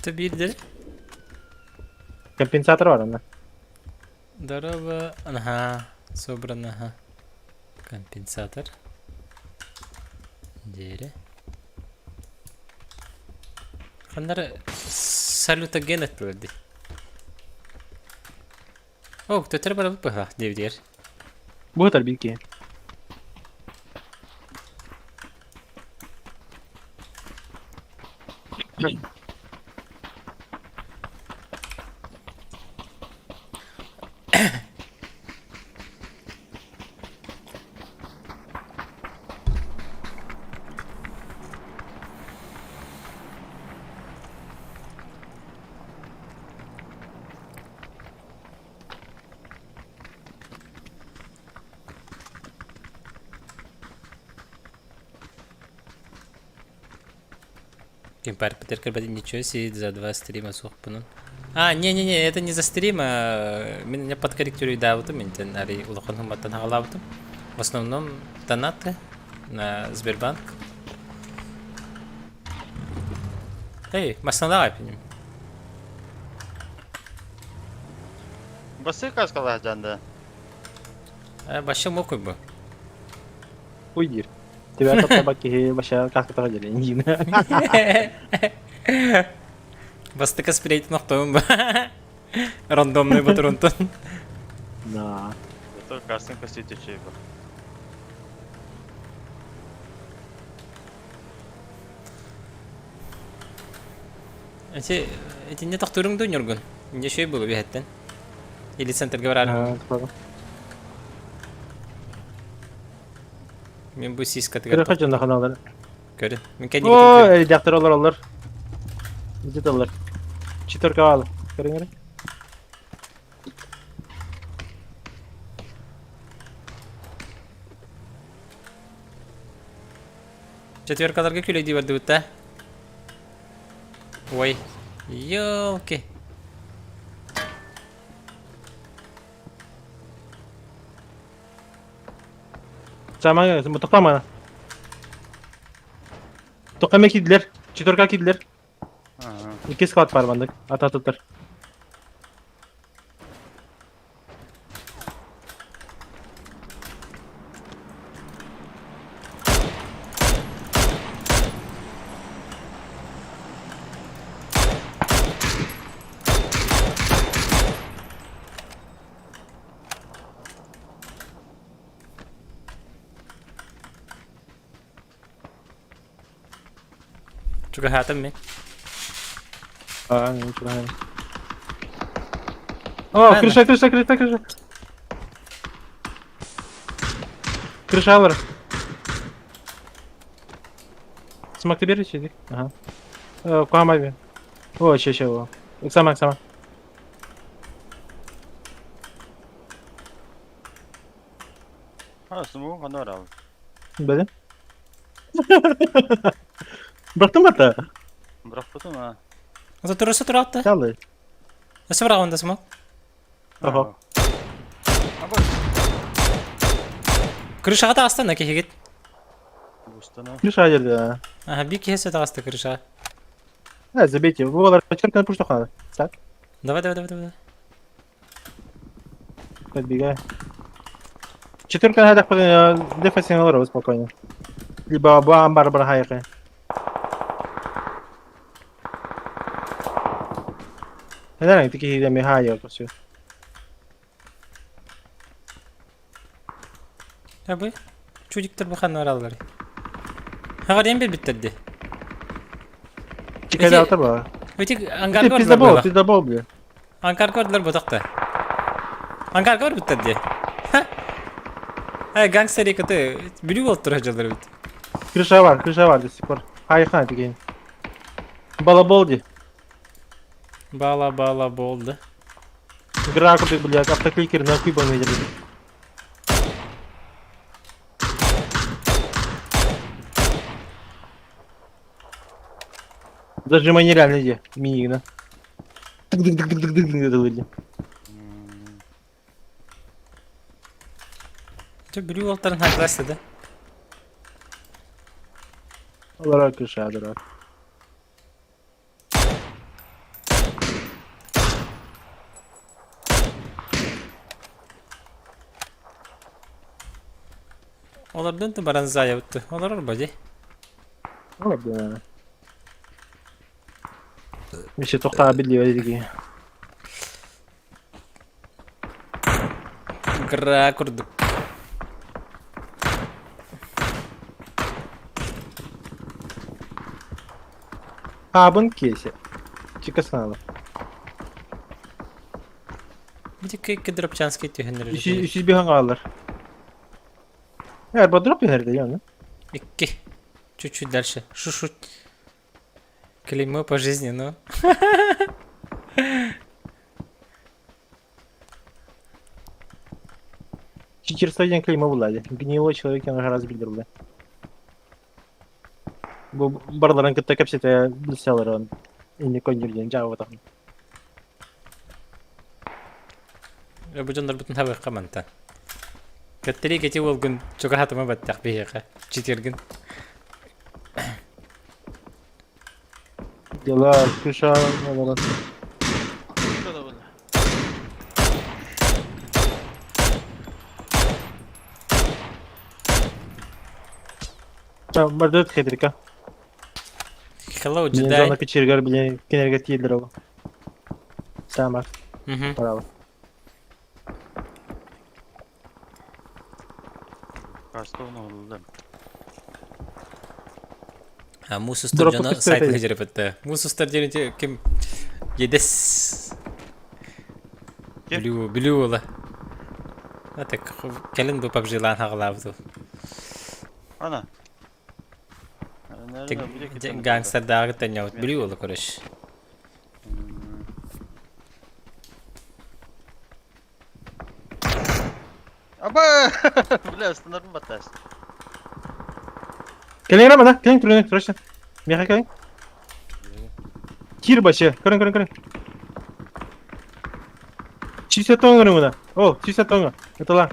[SPEAKER 1] Ты bildi.
[SPEAKER 4] Компенсатор var onda.
[SPEAKER 1] Здорово. Ага. Собрано, ага. Компенсатор. Дери. Хандар салютоген etmedi. О, кто-то bara выпала, девдер.
[SPEAKER 4] Bu kadar bilgi.
[SPEAKER 1] Кемпар Питер Карбадин, ничего себе, за 2 стрима сухпунун. Не, это не за стрим, меня подкорректирует, да, вот мен ари улахан хуматтан хагалабытым. В основном донаты на Сбербанк. Эй, масналага пеним.
[SPEAKER 2] Басы каскала жанда.
[SPEAKER 1] Башы мокуй бу.
[SPEAKER 4] Уйдир. Тебя как табаки вообще как это ходили? Не.
[SPEAKER 1] Бастыка спирейт нохтоум ба. Рандомный батрунтон.
[SPEAKER 4] Да.
[SPEAKER 2] Это кастинг сетичей был.
[SPEAKER 1] Эти не тахтырың да нёргун. Не şey булу бехеттен. Elite Center'ga var
[SPEAKER 4] Ha, tutalım.
[SPEAKER 1] Men bu sis
[SPEAKER 4] Kırık
[SPEAKER 1] katıga
[SPEAKER 4] kaçında kanalları.
[SPEAKER 1] görün. Men kendi
[SPEAKER 4] Oo,
[SPEAKER 1] gittim.
[SPEAKER 4] redaktor olur. Bizi de olur. Çitor kavalı. Kırın.
[SPEAKER 1] Четверкаларга күлейди берди бутта. Ой. Ёлки.
[SPEAKER 4] Sama toklama. Toklama kediler. Çitorka kediler.
[SPEAKER 2] Aha.
[SPEAKER 4] 2 squad var bandık. Ata tutar.
[SPEAKER 1] Çok hatım men.
[SPEAKER 4] Aa, ne çok hayır. Oo,
[SPEAKER 1] Ben de.
[SPEAKER 4] kırışa. Kırışa var. Smaklı bir şeydi. Aha. Kuhamay bir. O şey o. Sama.
[SPEAKER 2] Ha, smoke kan var abi.
[SPEAKER 4] Böyle. Bıraktın mı hatta?
[SPEAKER 2] Bırakmadım ha.
[SPEAKER 1] Asa turası tur attı.
[SPEAKER 4] Çaldı.
[SPEAKER 1] Asa bırak onda smoke.
[SPEAKER 4] Oho.
[SPEAKER 2] Abi
[SPEAKER 1] Kırışağa da astı ne ki git.
[SPEAKER 2] bu stana.
[SPEAKER 4] Kırışa geldi ya.
[SPEAKER 1] Aha bir kese de astı kırışağa.
[SPEAKER 4] Ha, zabейте. Bu kadar çıkarken push tokana. Sak.
[SPEAKER 1] Давай.
[SPEAKER 4] Подбегай. Четверка на дах дефасинг спокойно. Либо амбар бархайка. Neden ki hile hayır basıyor.
[SPEAKER 1] Ya bu. Çocuklar bakan var alları. Ha var bir bitirdi.
[SPEAKER 4] Çıkaydı alta bak.
[SPEAKER 1] Öteki angar
[SPEAKER 4] Pizza
[SPEAKER 1] gördüler bu.
[SPEAKER 4] bol diyor.
[SPEAKER 1] Ankar gördüler bu takta. Ankar gör bitirdi. Ha gangster yakıtı. Büyük oturacaklar bit.
[SPEAKER 4] Kırışa var spor. Hayır kan dikeyim. Bala bol diyor.
[SPEAKER 1] Bağla boldu.
[SPEAKER 4] Граку ты, блядь, автокликер нахуй бы видели. Зажимай нереально где. Мигна. Это вроде.
[SPEAKER 1] Çok büyük otların haklısı da.
[SPEAKER 4] Olarak kırışa durak.
[SPEAKER 1] Onlardan da baran zaya bitti. Onlar olur bacı.
[SPEAKER 4] Olabilir yani. Bir şey toktabiliyor öyle ki.
[SPEAKER 1] Gra kurduk.
[SPEAKER 4] Abın kesi. Çıkasın alıp.
[SPEAKER 1] Bir tek drop chance gidiyor henüz.
[SPEAKER 4] 300 bir hang alır. Evet, bu drop nerede yani?
[SPEAKER 1] İki. Чуть-чуть дальше. Шу-шу. Клеймо по жизни, ну.
[SPEAKER 4] Читерстойден клейма булади. Гнилой человек yana раз bildirdi. Bu barların kıtta kapsete bilseler on. İnni konjurgen cevap takın.
[SPEAKER 1] Bu canlar bütün hava kamanta. Katteri geçi olgun. Çok hatıma battak bir yaka. Çitirgin.
[SPEAKER 4] Yala kışa olarak.
[SPEAKER 3] Şurada burada.
[SPEAKER 4] Barda txedrika.
[SPEAKER 1] Hello,
[SPEAKER 4] Мен
[SPEAKER 1] Jedi.
[SPEAKER 4] зона кичергер биле кенерге тиелдер ол. Сама паралы.
[SPEAKER 2] Кастовно oldu.
[SPEAKER 1] Ha, Musus
[SPEAKER 4] Drop'u
[SPEAKER 1] Turcan'a
[SPEAKER 4] kısa
[SPEAKER 1] site
[SPEAKER 4] öteydi.
[SPEAKER 1] hicret etti. Musus Turcan'ı kim? Yedes.
[SPEAKER 2] Bitti.
[SPEAKER 1] Blue ola. Atek kelin bu PUBG lan haqlabdı.
[SPEAKER 2] Ana.
[SPEAKER 1] Tek
[SPEAKER 2] Nerede? Bir iki tane
[SPEAKER 1] gangster dağı tanyawt Blue ola koreş.
[SPEAKER 2] Aba! Bile üstünden mi batarsın?
[SPEAKER 4] Gelin ama da. Gelin turun turun. Meha gelin. Kir başı. Kırın. Чисто тонганы мына. О, чисто тонга. Это ла.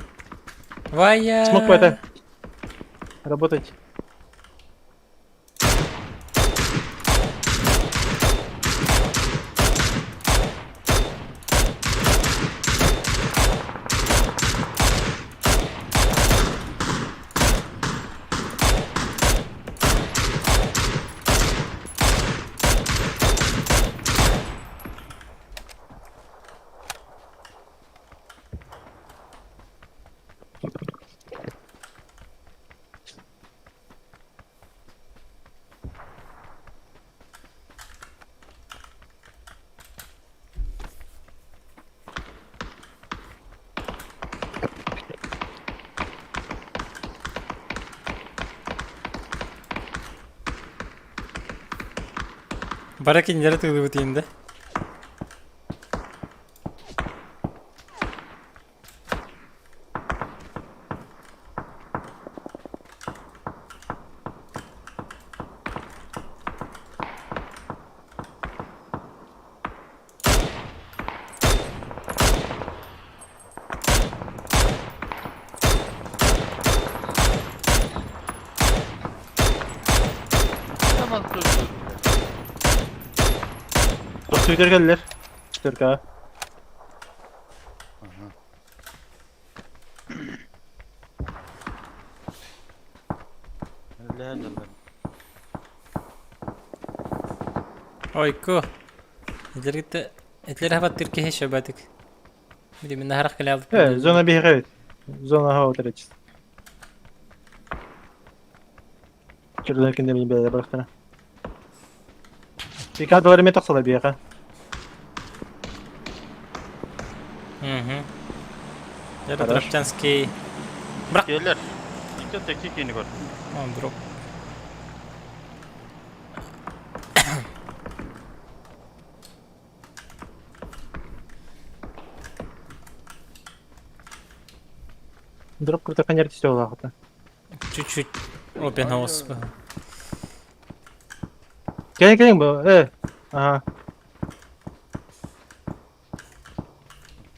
[SPEAKER 1] Vay
[SPEAKER 4] Смог по это. Работать.
[SPEAKER 1] Barak injere tığdı bu tiyinde.
[SPEAKER 2] Tamam dur.
[SPEAKER 4] Türkler geldiler. Türk ha.
[SPEAKER 2] Nerede?
[SPEAKER 1] Oyku. Etler gitti. Etleri habat Türkiye şöbedik. Biri minna harak kale aldık.
[SPEAKER 4] Evet, zona bir evet. Zona hava tercih. Şuradan kendine bir böyle bıraktına. Bir kadroları metak sala bir yaka.
[SPEAKER 1] Hı. Jara
[SPEAKER 4] Хорошо.
[SPEAKER 1] Trapchanski.
[SPEAKER 2] Gelir. İlk tek yeni gör.
[SPEAKER 1] On drop.
[SPEAKER 4] Дроп круто конверт все лахота.
[SPEAKER 1] Чуть-чуть. Open house.
[SPEAKER 4] Gelin bu. Aha.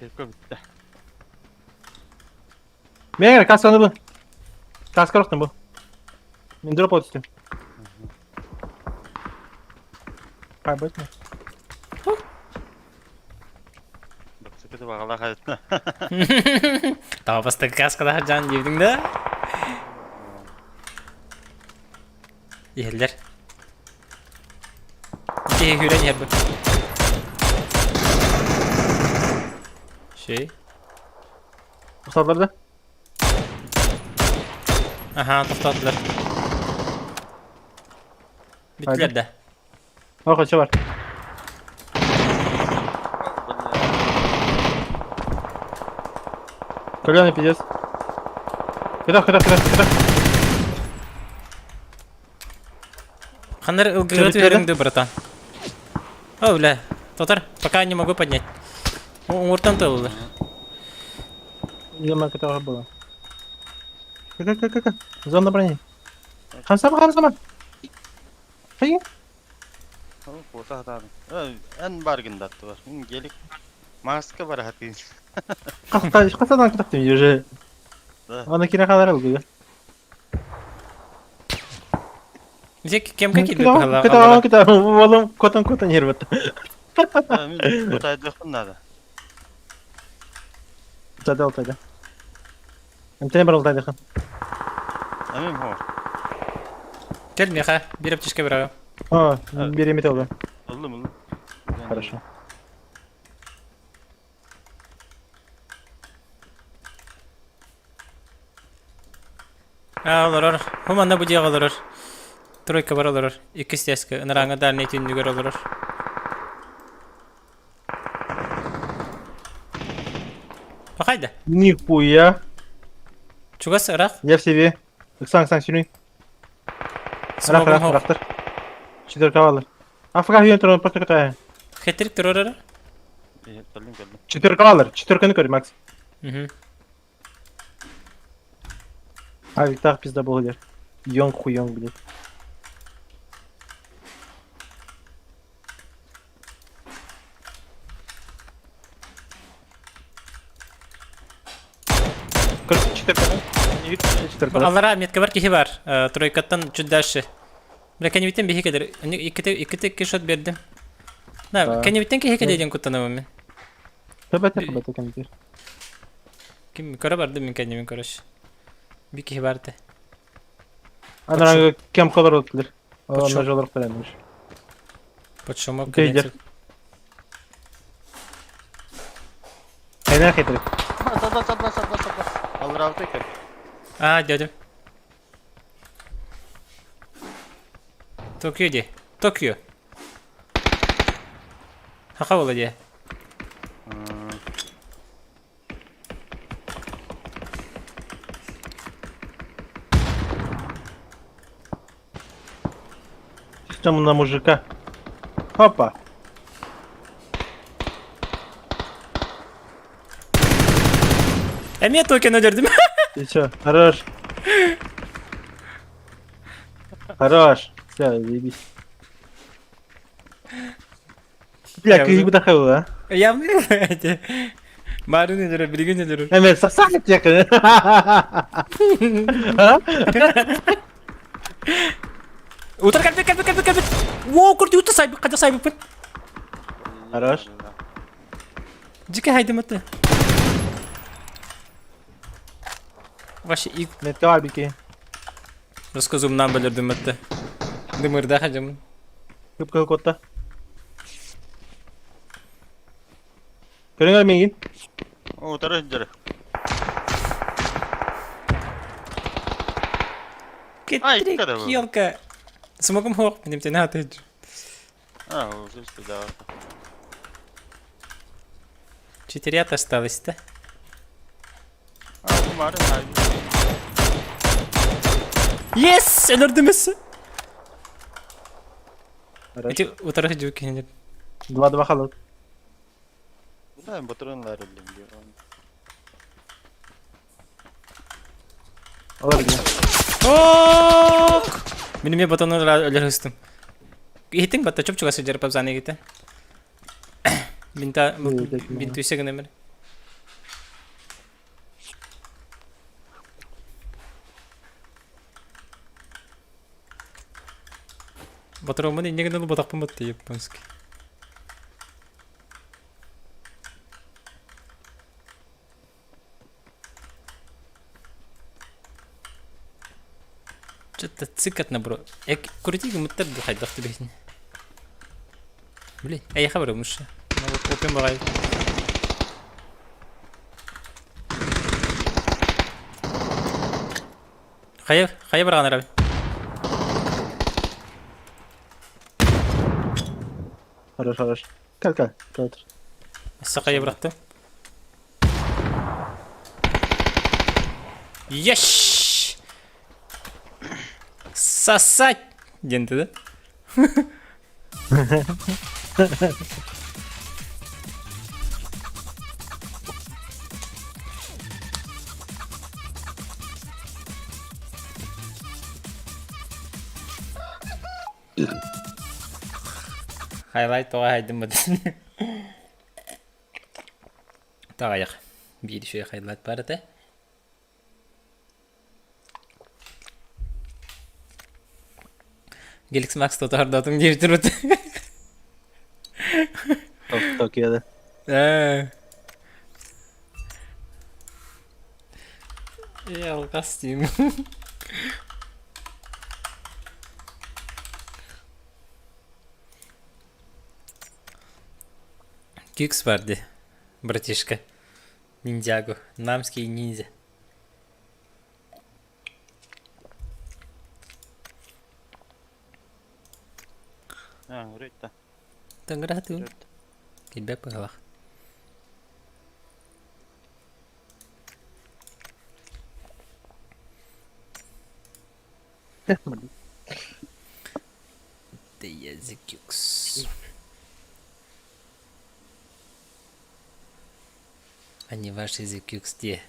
[SPEAKER 2] Tekko bitti.
[SPEAKER 4] Meğer kaskanı bu. Kaska roktun bu. Min drop oldu. Kaybetme.
[SPEAKER 2] Bak sıkıntı bak Allah hayatına.
[SPEAKER 1] Daha bastık kaskada can girdin de. Yeller. İki hüren yer bu. Şey.
[SPEAKER 4] Usadlarda.
[SPEAKER 1] Aha topladılar. Bittiler de.
[SPEAKER 4] O kaçı var. Колёный пиздец. Кыдах.
[SPEAKER 1] Хандар
[SPEAKER 4] Что,
[SPEAKER 1] ылгыгы
[SPEAKER 4] биттерді?
[SPEAKER 1] тверіңді, братан. О, бля. Тотар, пока не могу поднять. Умуртан тылылыр.
[SPEAKER 4] Яма которого было. Как. Зона брони. Хамсама. Hayır.
[SPEAKER 2] Tamam foto hatadım. En bargın dattı var. Gelik. Maske var hatayın.
[SPEAKER 4] Kasadan kıtaktım уже.
[SPEAKER 2] Да.
[SPEAKER 4] Ona kira kadar oldu.
[SPEAKER 1] Кем какие две пахала?
[SPEAKER 4] Кыта. Oğlum kotan yer var.
[SPEAKER 2] Мен фотойды надо.
[SPEAKER 4] Задалтайды. Эмтене бар олтайды хан.
[SPEAKER 2] Амин хо.
[SPEAKER 1] Gel Меха, bir аптечка бираю.
[SPEAKER 4] О, бери металл.
[SPEAKER 2] Oldu.
[SPEAKER 4] Хорошо.
[SPEAKER 1] Олорор. Хуманда bu diye oloror. Тройка бар олорор. İki стеска. Нараңа дальний түйіндігер олорор.
[SPEAKER 4] Нихуя.
[SPEAKER 1] Чугас ырак.
[SPEAKER 4] Я в себе. Иксан, сюрин.
[SPEAKER 1] Смогым хок.
[SPEAKER 4] Рахтыр. 4 кавалер. Афга хүйен тұрын порту кая.
[SPEAKER 1] Хетрик турорара.
[SPEAKER 2] Geldim geldim.
[SPEAKER 4] 4 кавалер. 4 көні көр, Макс.
[SPEAKER 1] Мгм.
[SPEAKER 4] Авик так пизда болгер. Йонг хуйонг, блядь. Короче, 4 кавалер. 4 кавалер.
[SPEAKER 1] Аллара метка бар кихи бар. Тройкаттан чуть дальше. Бля, кеневиттен бихи келер. Икки шот бердим. На,
[SPEAKER 4] Да.
[SPEAKER 1] кеневиттен кихи келейден куттанамын мен.
[SPEAKER 4] Төбәтә кемдер.
[SPEAKER 1] Ким кора барды мен кеневин кораш. Bir kişi vardı.
[SPEAKER 4] Анараңа кем колор өттүлөр.
[SPEAKER 1] Почему?
[SPEAKER 4] Ана жолдор беремиш.
[SPEAKER 1] Почему?
[SPEAKER 4] Кейдер. Айна хетрик.
[SPEAKER 2] Satla. Alır abi tekrar.
[SPEAKER 1] Aa gördüm. Tokyo diye. Tokyo. Haka ola diye.
[SPEAKER 4] Систему на мужика. Опа.
[SPEAKER 1] Niye Tokyo'nu öldürdüm?
[SPEAKER 4] И чё? Хорош. Хорош. Всё, заебись. Бля,
[SPEAKER 1] Я
[SPEAKER 4] как
[SPEAKER 1] уже-
[SPEAKER 4] бы дахал, а?
[SPEAKER 1] Yapmıyor mu? Marun öldürür, bir gün öldürür.
[SPEAKER 4] Эмет, сосать тебя.
[SPEAKER 1] Utar kalbet. Wow, kurdi utar sahip, kaca sahip pun.
[SPEAKER 4] Хорош.
[SPEAKER 1] Jika haydi mata. Vaşı ilk
[SPEAKER 4] Мет кабики.
[SPEAKER 1] rozkozumdan belirdim mata. Dımırda hacamın.
[SPEAKER 4] Кып котта. Көрүңөр меңин.
[SPEAKER 2] O taraf ince. Ay,
[SPEAKER 1] Кетрик,
[SPEAKER 2] kadar bu.
[SPEAKER 1] елка. Смогом хок, benim tane atıcı.
[SPEAKER 2] Ha o üstü daha.
[SPEAKER 1] 4 от осталось-то.
[SPEAKER 2] Ha umarım haydi.
[SPEAKER 1] Yes! Öldürdümüz.
[SPEAKER 4] Хорош.
[SPEAKER 1] Эти уторых джуки нет.
[SPEAKER 4] 2-2 халат.
[SPEAKER 2] Ben baturanlar öldüm diyor.
[SPEAKER 4] Алар гына.
[SPEAKER 1] Ok! Benim ya batonu ölür hıstım. Hitting batta çok asıl jarıp abzane gitti. Bintu ise gene mer. Батыр омын инне генелу батақпын батты японский. Что-то цикатно, бро. Куртиги муттар ду хайдахты бехни. Блин, ай хабар муш. Вот опен багай. Хая барган араби.
[SPEAKER 4] Хорош. Кал. Отыр.
[SPEAKER 1] Сақая бырақтым. Еш! Сосать! Денді да? Highlight тоға хайдым бөдін. Тағайық. Bir şey highlight бар да. Galaxy Max тотардатың деп жүрді.
[SPEAKER 4] Токиода.
[SPEAKER 1] Алқас деймін. Кикс vardı. Братишка. Ниндзяго. Намский ниндзя.
[SPEAKER 2] Ha üretti.
[SPEAKER 1] Танграту. Кидбэк пахалах. Де є Зікюкс? А не ваші Зікюкс де?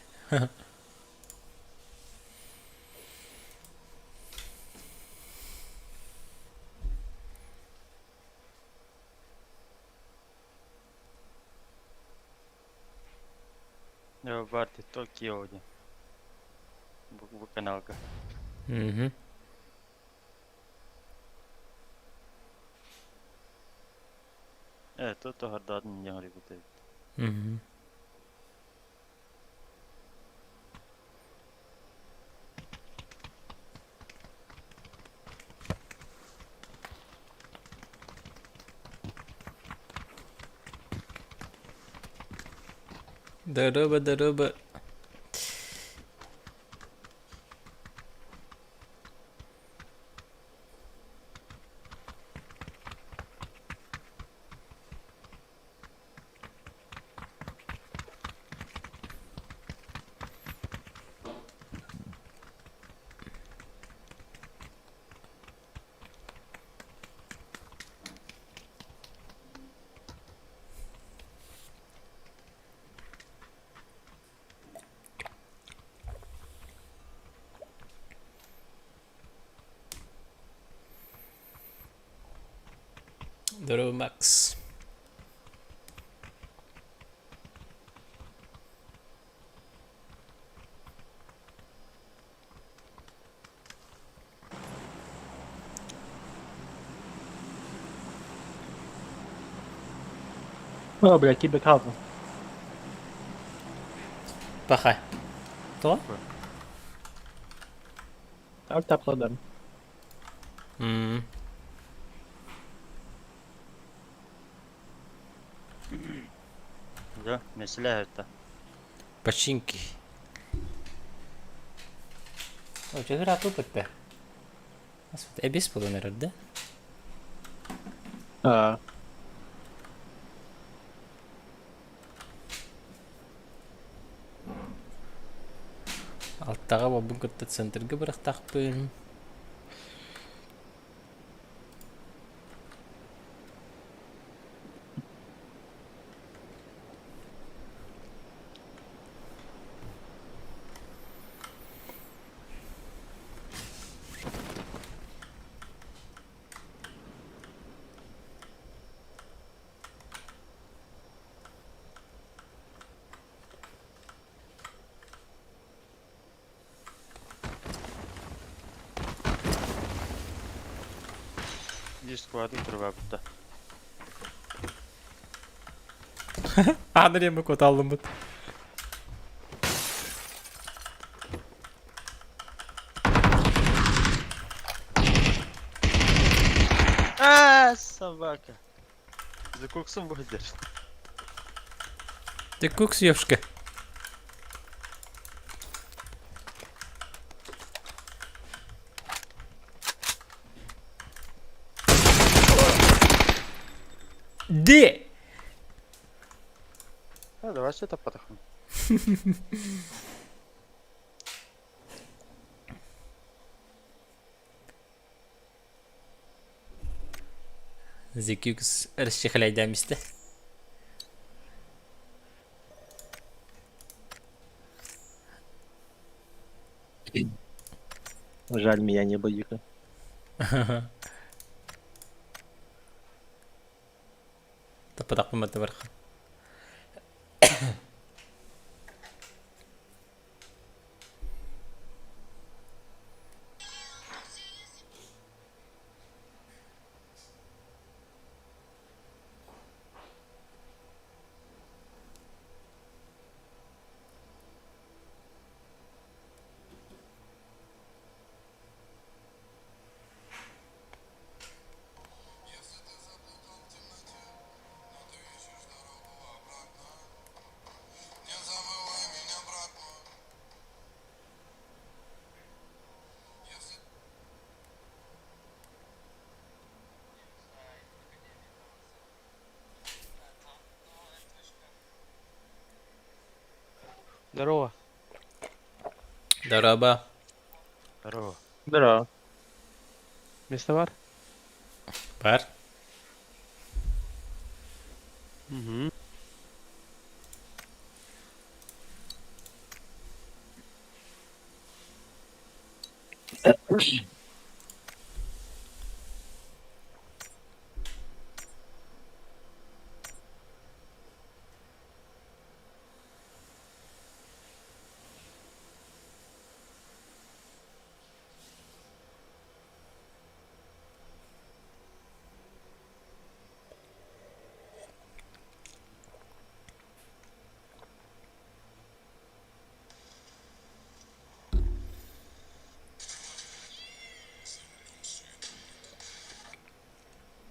[SPEAKER 2] Барти, Токіо. Каналка.
[SPEAKER 1] Угу.
[SPEAKER 2] Тут гардадын яңры бутay.
[SPEAKER 1] Угу. Дорога, дорога. Здорово, Макс.
[SPEAKER 4] О, блядь, кібер хату.
[SPEAKER 1] Пахай. То?
[SPEAKER 4] Так, так, ладно.
[SPEAKER 1] Ммм.
[SPEAKER 2] Да, меселе это.
[SPEAKER 1] Починки. О, чи гра тупить? Ебіс полонер, де?
[SPEAKER 4] А,
[SPEAKER 1] Алттағы бабын көтті центрге бірақтақпын.
[SPEAKER 2] Дисквады тұрвапты.
[SPEAKER 1] Аныр емі көт алдым бұд.
[SPEAKER 2] Собака. За куксом будешь.
[SPEAKER 1] Ти кукс йовшки. Де?
[SPEAKER 2] Давай что-то потихоньку.
[SPEAKER 1] Зикюкс іршіхіляйдам істі.
[SPEAKER 4] жаль, меня не будет.
[SPEAKER 1] Та подақпы маты барқа.
[SPEAKER 3] Здорово.
[SPEAKER 1] Дороба.
[SPEAKER 2] Здорово.
[SPEAKER 4] Здорово.
[SPEAKER 5] Место var?
[SPEAKER 1] Бар.
[SPEAKER 5] Угу.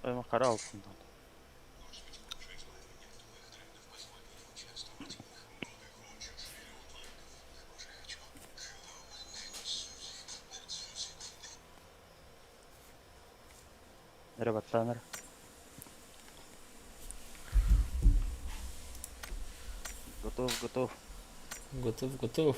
[SPEAKER 2] Oyma kara altından. Nere batta nere? Готов, готов.
[SPEAKER 1] Готов, готов.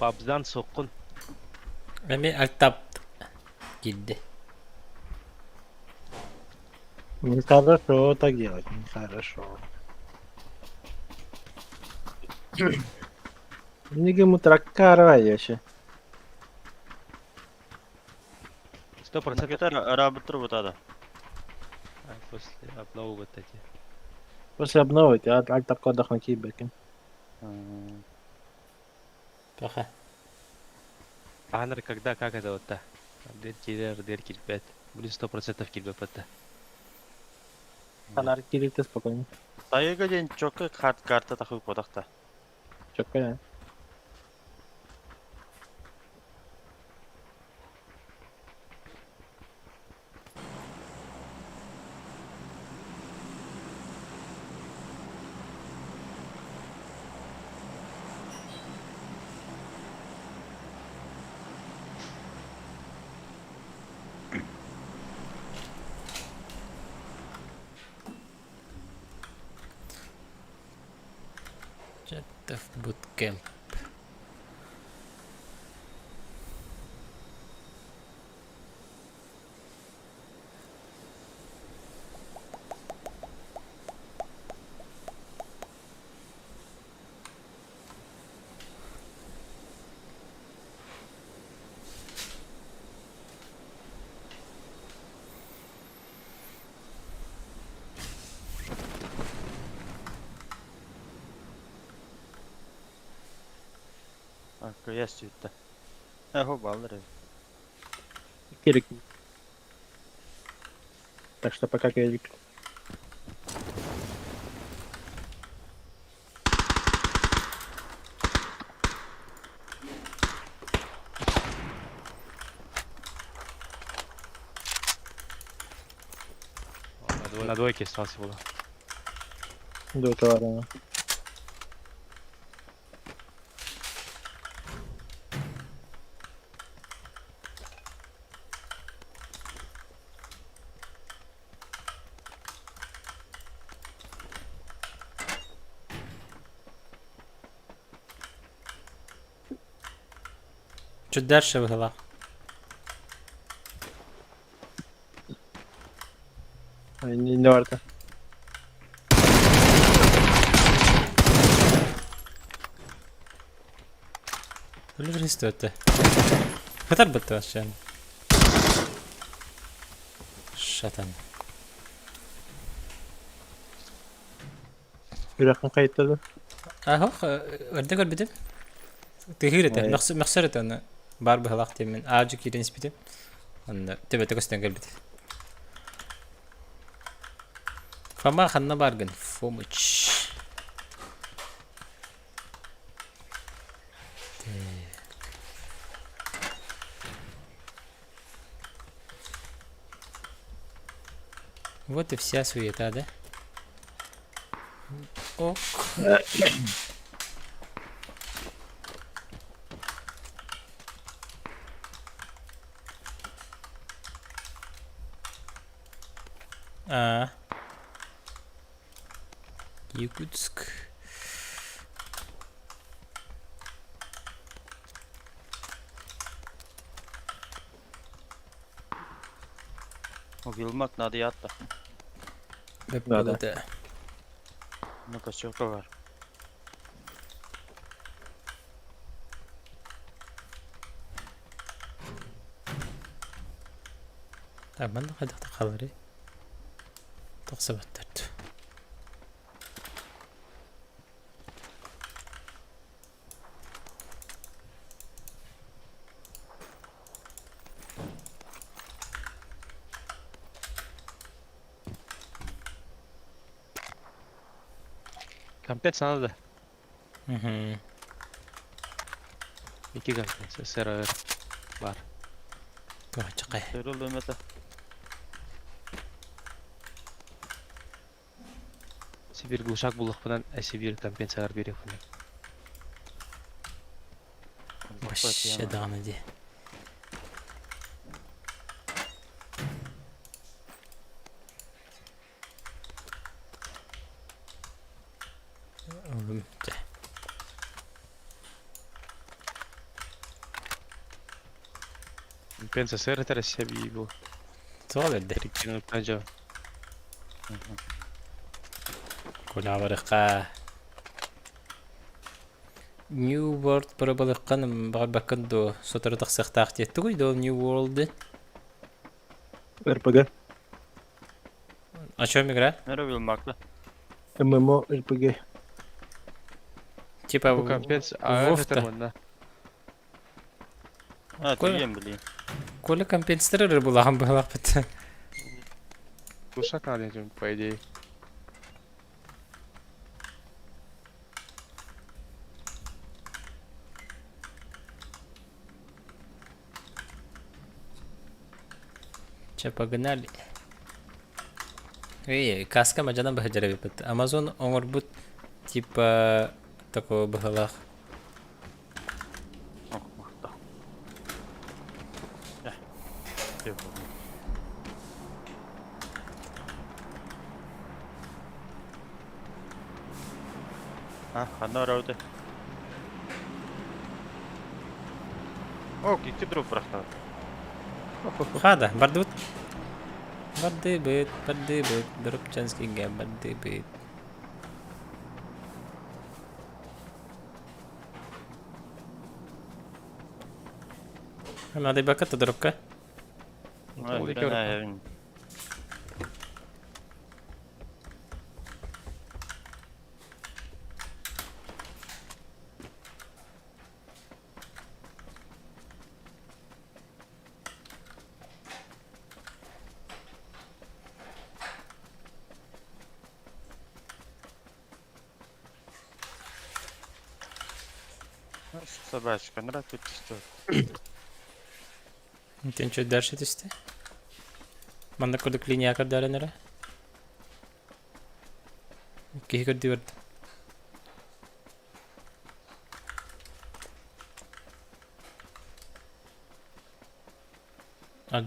[SPEAKER 5] Babzan sokkun.
[SPEAKER 1] Эми альтап килди.
[SPEAKER 4] Нехорошо так делать, нехорошо. Нигему траккарва еще.
[SPEAKER 5] 100%
[SPEAKER 2] Paketler araba tur butada.
[SPEAKER 5] после обновы вот эти.
[SPEAKER 4] После обновы, аль такой отдохнуть кибеки.
[SPEAKER 1] Паха.
[SPEAKER 5] Анар, когда, как это вот-то? Дер кирпет. Блин, 100% кирпет это.
[SPEAKER 4] Фонарь килите спокойно.
[SPEAKER 2] Тайга ден чокка карта такып kodakta.
[SPEAKER 4] Çok ya.
[SPEAKER 1] Что-то в буткемп.
[SPEAKER 2] Akka jästyyttä. Эго балдыр.
[SPEAKER 4] Кирик. Так что пока Кирик.
[SPEAKER 5] На двойке остался было.
[SPEAKER 4] До этого.
[SPEAKER 1] Чуть дальше в голах.
[SPEAKER 4] Не варто.
[SPEAKER 1] Ölür istiyordu. Kadar bitti aşağı. Şatan.
[SPEAKER 4] Yürekten kayıtladı.
[SPEAKER 1] Aho, orada görmedim. Tehir ete,
[SPEAKER 4] Evet.
[SPEAKER 1] mıksır ete onu. Bar bir halak diyemin. Ağacı kirin ispiti. Onu tebete gösteren gelmedi. Fama kanına bargın. Fomuç. Вот и вся суета, да? Ок. А. Якутск.
[SPEAKER 2] Вилмак надо ятта.
[SPEAKER 4] Да.
[SPEAKER 1] Да.
[SPEAKER 2] Ну качевка бар.
[SPEAKER 1] Так, ben de kadar kalır. Toksa battırdı.
[SPEAKER 5] Комплект sana da.
[SPEAKER 1] Hı hı.
[SPEAKER 5] 2 комплект. SRR бар.
[SPEAKER 1] Böyle çıkay.
[SPEAKER 2] Terol ömete.
[SPEAKER 5] Сибир глушак буллах менен Сибир компенсалар берек менен.
[SPEAKER 1] Вообще дağını diye. Oğlum de.
[SPEAKER 5] Компенса SRR терес себе бу.
[SPEAKER 1] Tuğal de.
[SPEAKER 5] Трикинул панжа.
[SPEAKER 1] Kula varıqa. New World barabalıqqan bakındı. Sotarıdıq sıxtaq detti koydu o New World'ı.
[SPEAKER 4] РПГ.
[SPEAKER 1] Açıyorum игра.
[SPEAKER 2] Nere Вилмакlı?
[SPEAKER 4] ММО РПГ.
[SPEAKER 1] Типа
[SPEAKER 5] Бу компенс
[SPEAKER 1] Вовта.
[SPEAKER 5] термонна.
[SPEAKER 2] Ha
[SPEAKER 1] Koy.
[SPEAKER 2] tüyem bileyim.
[SPEAKER 1] Коля компенсаторы булағын бұлақ бітті.
[SPEAKER 5] Глушак надо, по идее.
[SPEAKER 1] Че, погнали. Эй, каска мажадан бахаджара бипет. Амазон оңор бут типа такого бахалах.
[SPEAKER 2] Oh, maqta. Gel bakalım. Ha, хана рауды. О, кикти дроп бырақтар.
[SPEAKER 1] Хада, барды бут. Барды бит. Дроп чанскиге барды бит. Надо баката дропка.
[SPEAKER 2] Ай,
[SPEAKER 5] Ой,
[SPEAKER 2] bir
[SPEAKER 5] gör.
[SPEAKER 2] tane evin. Собачка, нравится что?
[SPEAKER 1] Ты что дальше тесты? Манда коли клиния कर डाले नरा कहीं कर दी वर्त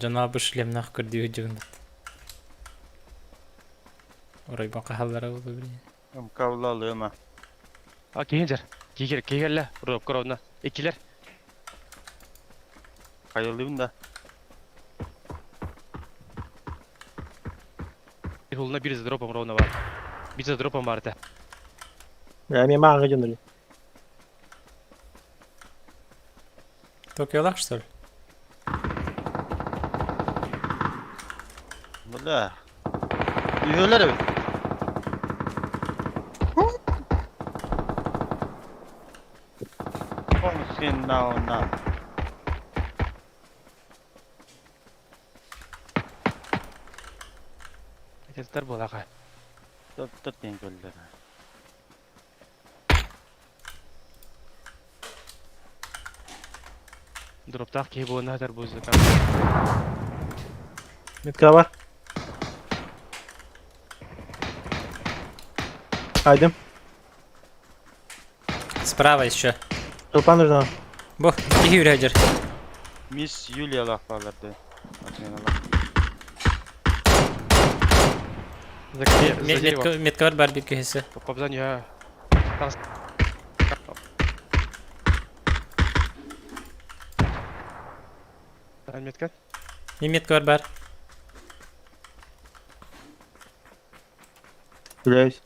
[SPEAKER 1] जनाब шлем нах कर दी हुई जगह और एक बार हाल रहा वो भी
[SPEAKER 2] Kavlalı ama.
[SPEAKER 5] А кейінжер. Кейгерлі. Ұрып қырауына. Екілер.
[SPEAKER 2] Kayılıyım da.
[SPEAKER 5] Ұлына бір дропом ұрауына бар. Bir дропом бар та.
[SPEAKER 4] Yani mağa gönderiyor.
[SPEAKER 1] Токио лах что ли?
[SPEAKER 2] Bula. Yiyorlar evet. Sen now.
[SPEAKER 5] Әтестер бол аға.
[SPEAKER 2] Tut den göller.
[SPEAKER 5] Дроптақ кей болына әтер бұзды.
[SPEAKER 4] Mitka var. Kaydım.
[SPEAKER 1] Справа еще.
[SPEAKER 4] Çılpan нужно.
[SPEAKER 1] Бу, iki yürüyecek.
[SPEAKER 2] Miss Yulia лахпаларды. Atmanalar.
[SPEAKER 5] За дерево.
[SPEAKER 1] Метка var барбекю hesi.
[SPEAKER 5] По обзанию. Метка.
[SPEAKER 1] Bir metka var bar.
[SPEAKER 4] Güleyiz.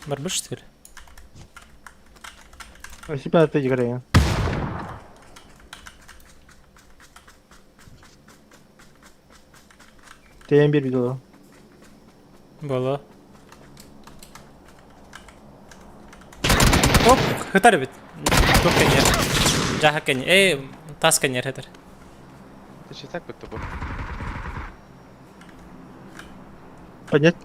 [SPEAKER 1] Бар bu что ли?
[SPEAKER 4] Süper atlayıcı karaya. TM1 video.
[SPEAKER 1] Было. Оп, хытар бит. Топ кенер. Жаха кенер. Тас кенер хытар.
[SPEAKER 5] Это сейчас так будто бы.
[SPEAKER 4] Поднять.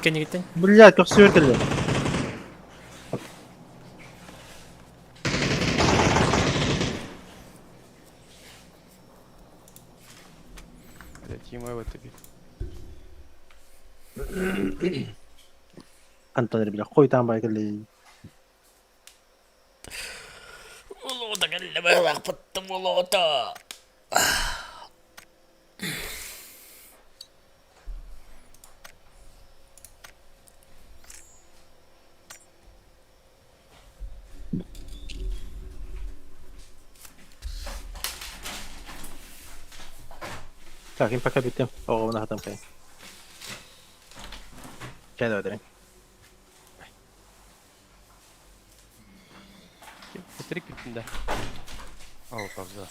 [SPEAKER 1] Кенер гиттен.
[SPEAKER 4] Блядь, как свертели.
[SPEAKER 5] Тима в итоге.
[SPEAKER 4] Antonları bile koy tam baygılı.
[SPEAKER 1] Улута галлабай лахпаттым улута.
[SPEAKER 4] Так, им пока bitti. Oğlum hatam kay. Kendi öderim.
[SPEAKER 5] Быстрее да.
[SPEAKER 2] О, павза.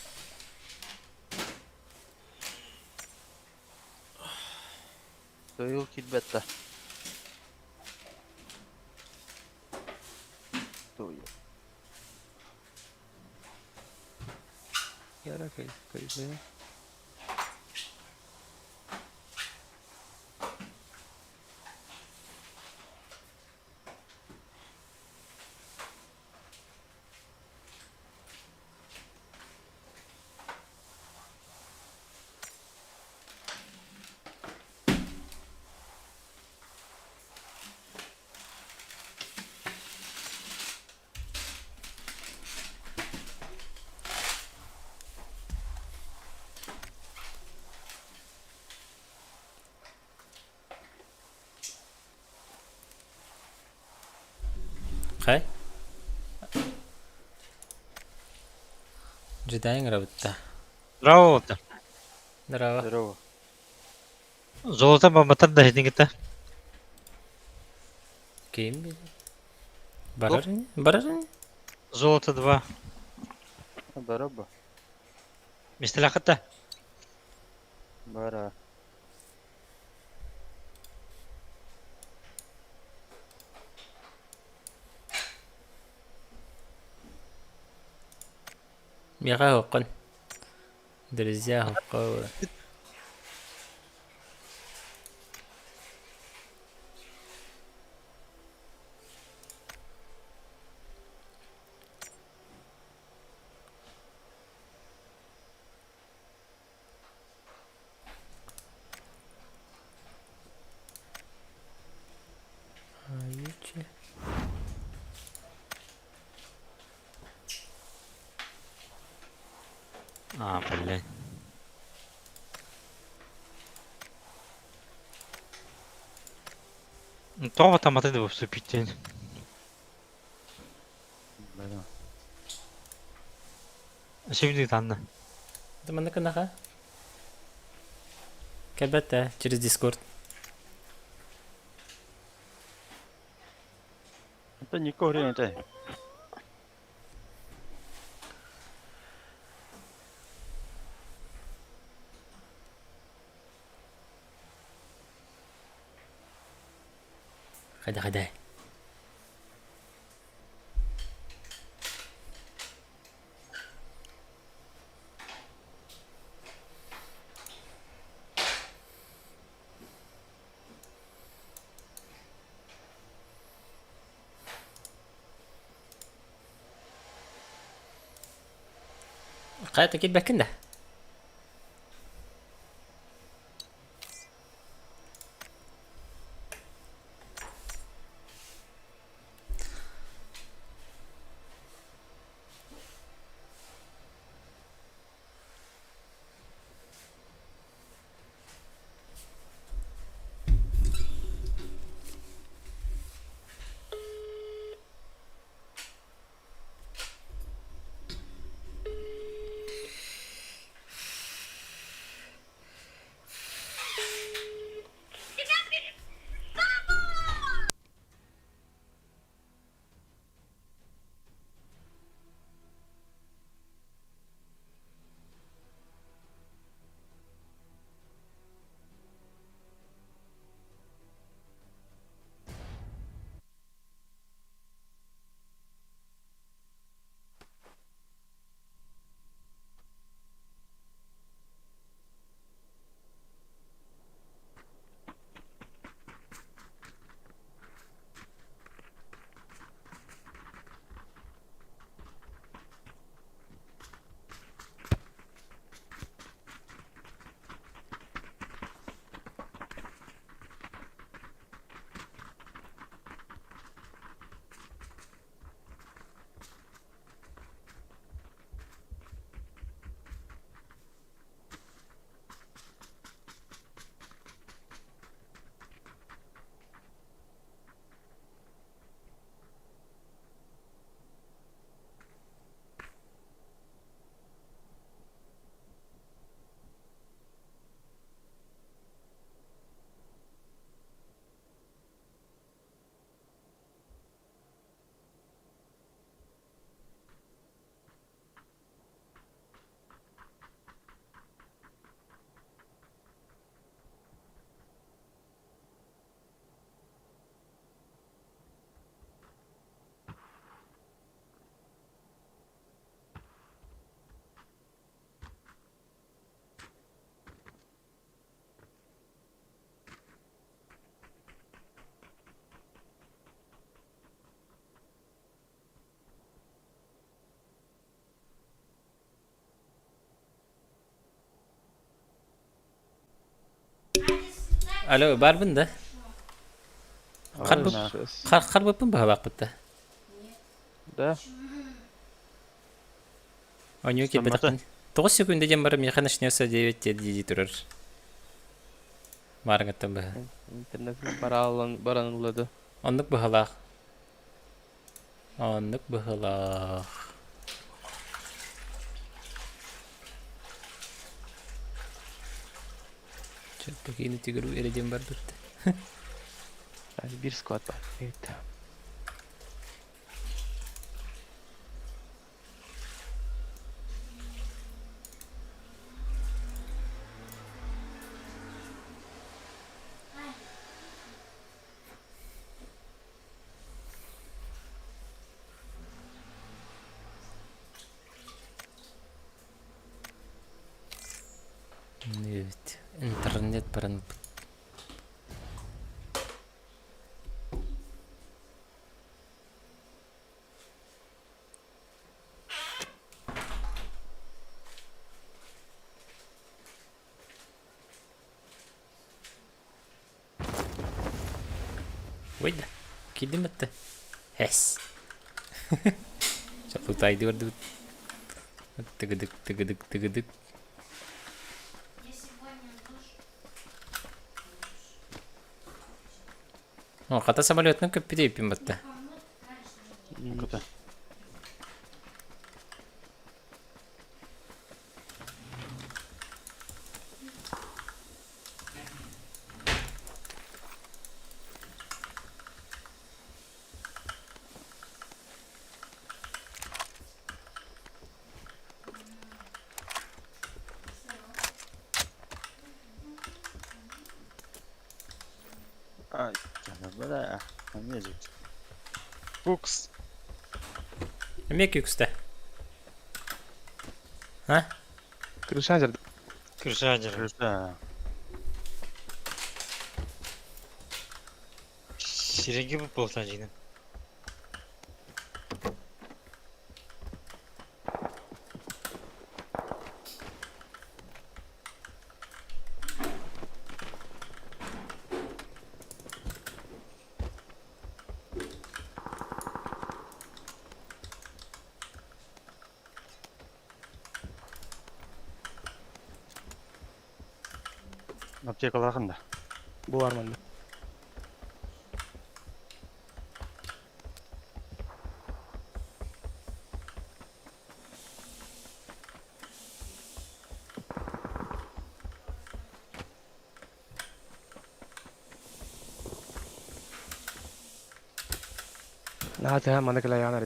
[SPEAKER 2] Дойл китбетта. Дойл.
[SPEAKER 5] Яра кайсы.
[SPEAKER 1] Хай. Джедаин работа.
[SPEAKER 6] Здорово, Володя.
[SPEAKER 1] Здорово.
[SPEAKER 2] Здорово.
[SPEAKER 6] Золото бомбатар да хедингите.
[SPEAKER 1] Ким бил? Барарин? Барарин?
[SPEAKER 6] Золото 2.
[SPEAKER 2] Бараба.
[SPEAKER 6] Мистелахата.
[SPEAKER 2] Бара.
[SPEAKER 1] Мига хоккон. Друзья хокко. Юче.
[SPEAKER 6] Блин. Ну, това там отиде в супите.
[SPEAKER 2] Бара.
[SPEAKER 6] Ще види там.
[SPEAKER 1] Ты mana kena Кабата через Discord.
[SPEAKER 2] Это не корень, это.
[SPEAKER 1] Хада. Kayıt akil bakın da. Alo, var bunda. Karbı, karbı pun bahwa butta.
[SPEAKER 5] Да.
[SPEAKER 1] Оню ki
[SPEAKER 2] Sanmata.
[SPEAKER 1] bedakın. 9 sekunda jam barım yakın işniyasa 9 dedi durur. Var gatta bah.
[SPEAKER 5] Интернеттен баранылады.
[SPEAKER 1] Onluk bahalak. Onluk bahalak. Çok bakayım tigru ere jam bar butta.
[SPEAKER 5] Bir squad var. Evet.
[SPEAKER 1] Evet. İnternet paran. Wait. Kidim bitti. Hes. Çok tutaydı vardı. Tıgıdık tıgıdık tıgıdık. О, хата самолетный көппедей пимбатты.
[SPEAKER 2] Куда? Ай, бля, амезик. Фукс.
[SPEAKER 1] Emek yüksте. Ha?
[SPEAKER 5] Крышажер.
[SPEAKER 6] Крышадер.
[SPEAKER 2] Крыша.
[SPEAKER 6] Сиреги выплыл один.
[SPEAKER 5] Aptekalar kanda. Bu var mı? Hadi mana kala yanar.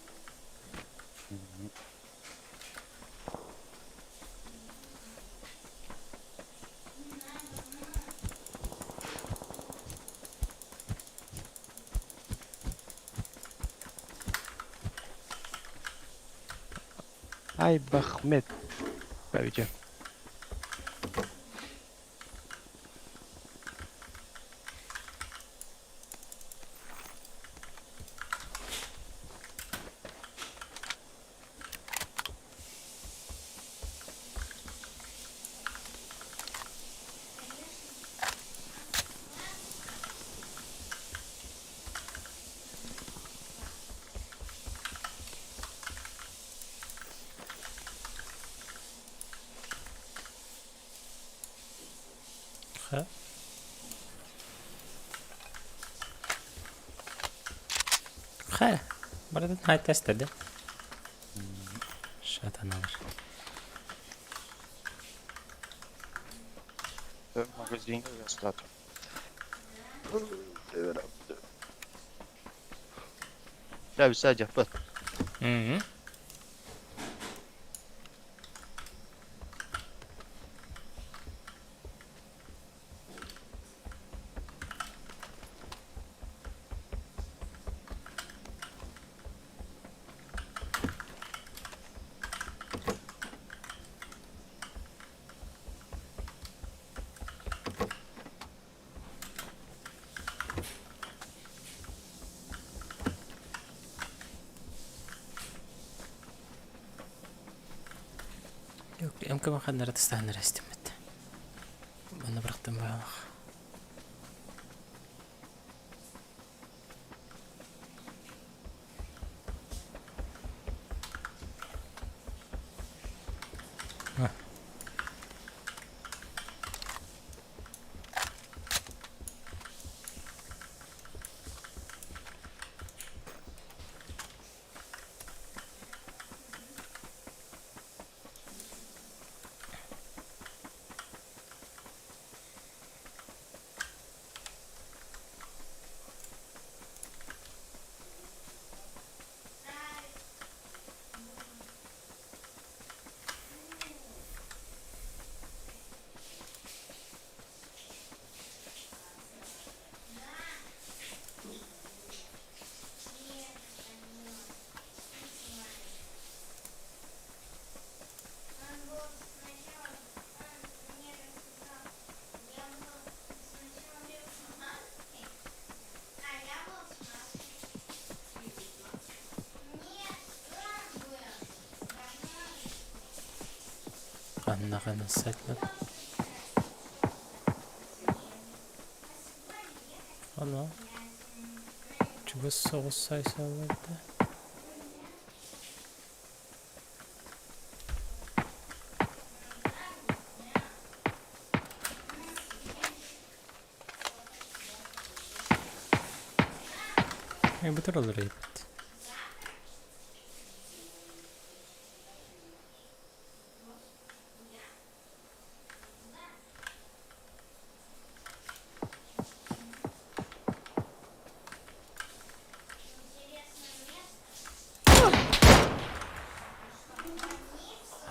[SPEAKER 5] Ay Bahmet. Babacığım.
[SPEAKER 1] Ha. Ha. Buradan high test dedi. Şatan alır.
[SPEAKER 2] Magazinga göster. Tabii sadece bak.
[SPEAKER 1] Hı hı. Yok, يمكن ما خدنا تستنى استمت. أنا برختم بها. Anladım saklan. Ana. Çubuğu soğuz sayısı alırdı. Bu tür olur iyi.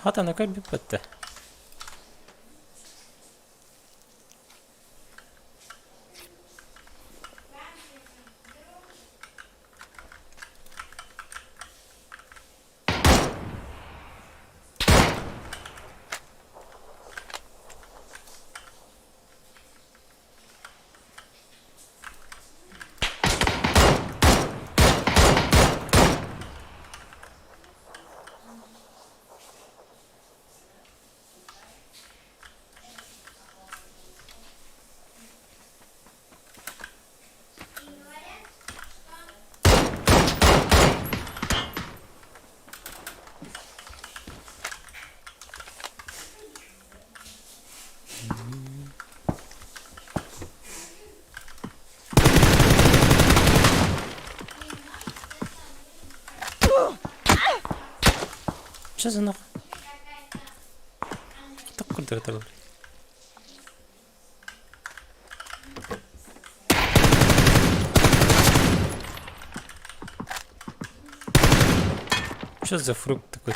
[SPEAKER 1] Hatta ne kadar bir bitti. Что за нахуй? Так куда это? Что за фрукт такой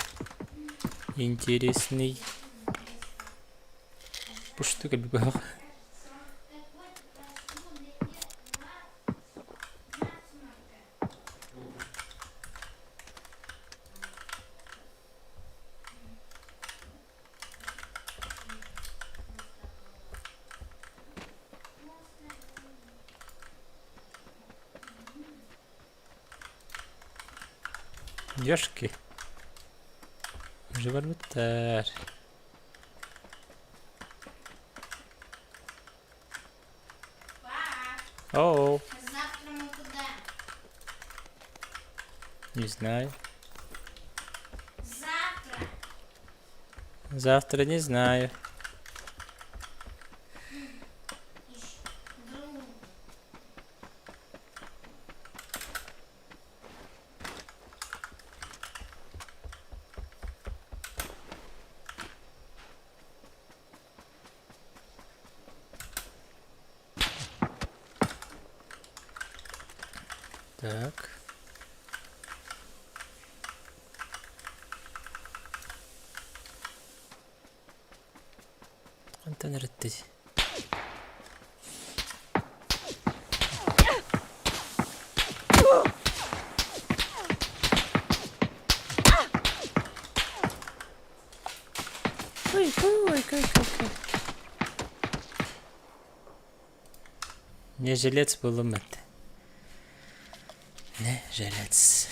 [SPEAKER 1] интересный? Пусть как бы. Ёшки. Животар. Оу.
[SPEAKER 7] Завтра мы куда?
[SPEAKER 1] Не знаю.
[SPEAKER 7] Завтра.
[SPEAKER 1] Завтра не знаю.
[SPEAKER 7] Друг.
[SPEAKER 1] Так. Контейнер эттеди. Ой, как. Не жилец был умыт. Не жилец.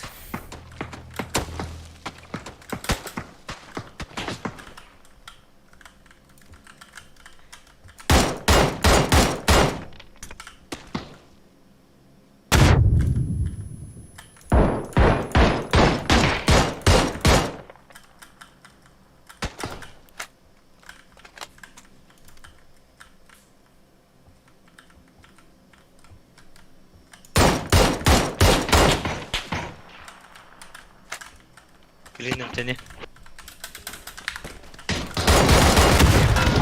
[SPEAKER 6] Клином тяни.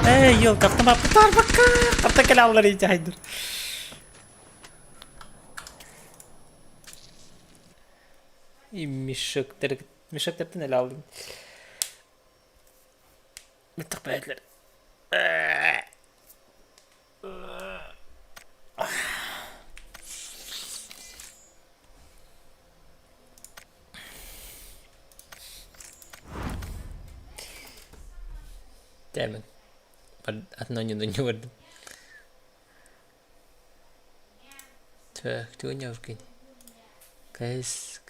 [SPEAKER 1] Эй, елка, автомат, бака! Автокаляллар иди, хайдер. И мешектер не алдым. Меттик бәйтлер. Дәмін. Одно не вырдым. Так, ты унял кинь. КС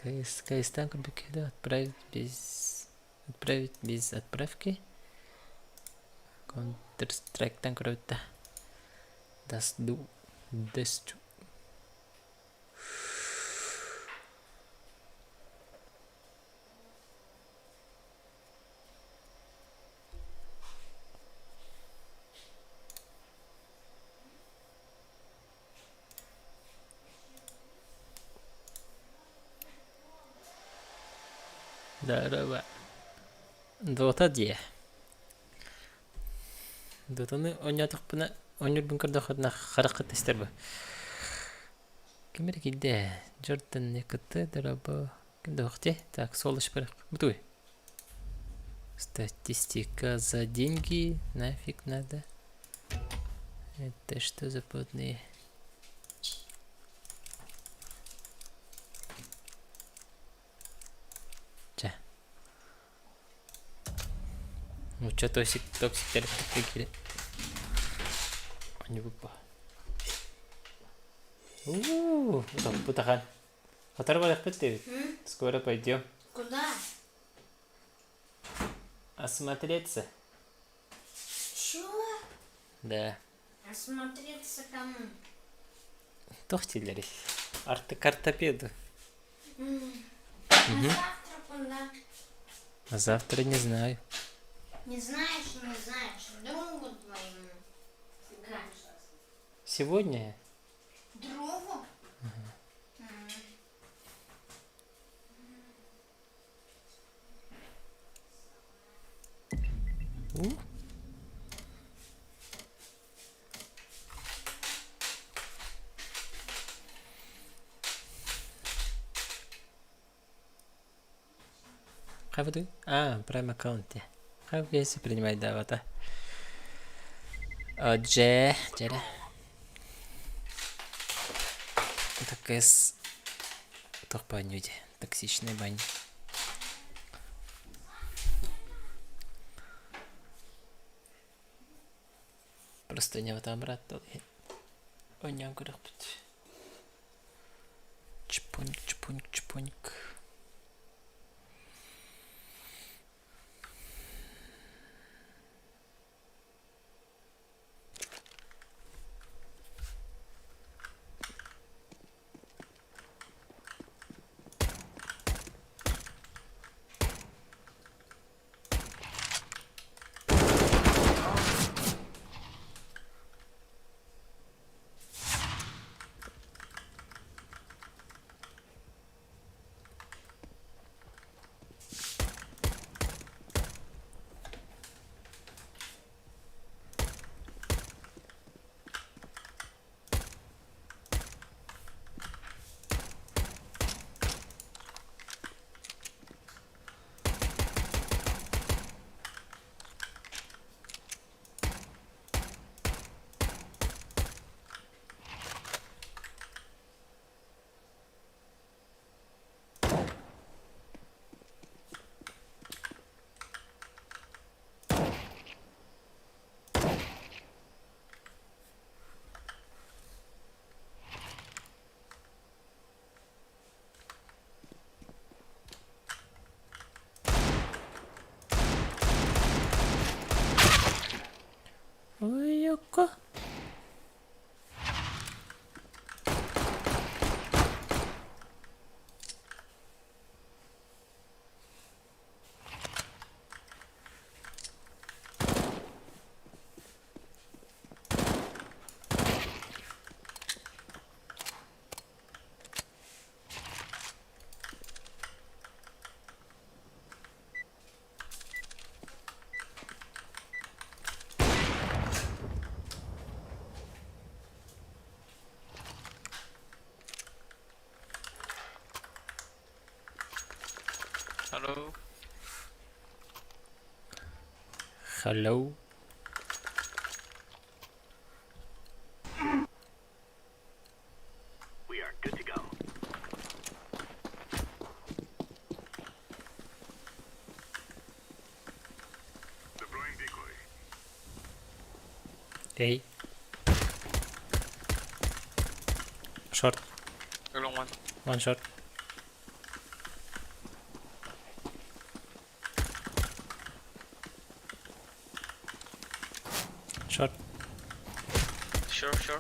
[SPEAKER 1] танк да, отправить без отправки. Counter-Strike танк да. Десту. Здорово. Дота де. Дотаны ойнатық бұна ойныр бүнкірді қадына қарақы тестер бі. Кемер келді? Джордан некіті дұрабы. Кімді оқты? Так, сол іш бірік. Бұтуй. Статистика за деньги. Нафиг надо. Это что за подные? Ну что, токсик перекили. Не выпал. Путахан. Оторвали хпты. Скоро пойдем.
[SPEAKER 7] Куда?
[SPEAKER 1] Осмотреться.
[SPEAKER 7] Чего?
[SPEAKER 1] Да.
[SPEAKER 7] Осмотреться кому?
[SPEAKER 1] Тохтилери. Ортопеду.
[SPEAKER 7] А завтра куда?
[SPEAKER 1] А завтра не знаю.
[SPEAKER 7] Не знаешь, другу твоему. Фига.
[SPEAKER 1] Сегодня?
[SPEAKER 7] Другу?
[SPEAKER 1] Как вы? А, Prime аккаунте. Как если принимать, да, вот. Отже, Джеда. Такая с... Тохпанюди. Токсичная бань. Просто не вот обратно. Ой, не огурок. Чпоник, чпоник, чпоник. Ой, яка.
[SPEAKER 3] Hello.
[SPEAKER 1] Hello. Hey. Short.
[SPEAKER 3] Go long one.
[SPEAKER 1] One shot. Shot.
[SPEAKER 3] Sure, sure.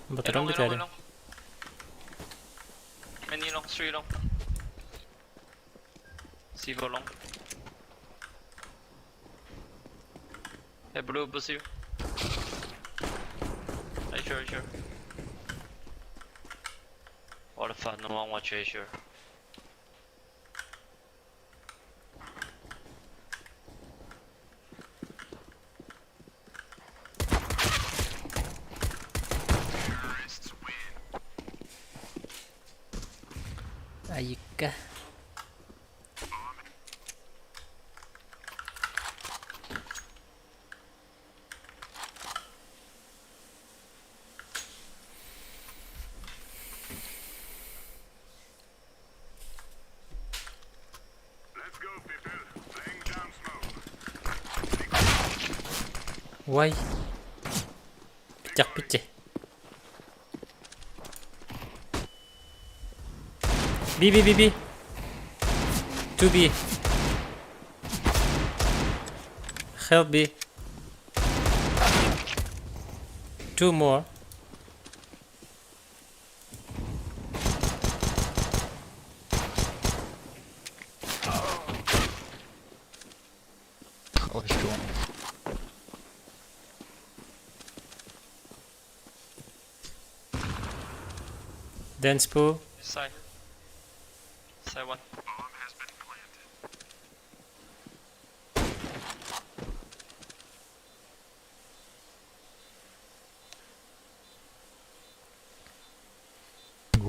[SPEAKER 1] Batarang di kaya.
[SPEAKER 3] long. Many long, 3 long. C4 long. Hey, blue, pussy. Hey, sure. What the fuck, no one watch you, sure.
[SPEAKER 1] Ayika. Why? Pecah. B. 2B. Help B. 2 more. Dance pool.
[SPEAKER 3] Side 1.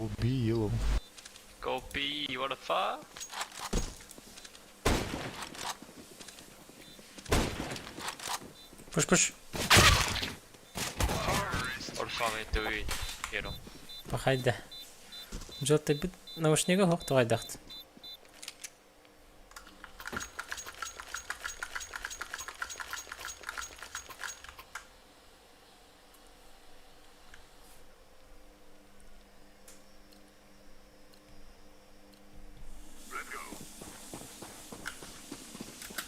[SPEAKER 8] Go B, yellow.
[SPEAKER 5] Go B, what the fuck?
[SPEAKER 1] Push.
[SPEAKER 5] Орсоны төвий. Херо.
[SPEAKER 1] Пахайда. Желтый бит наушнига хок тугайдахт.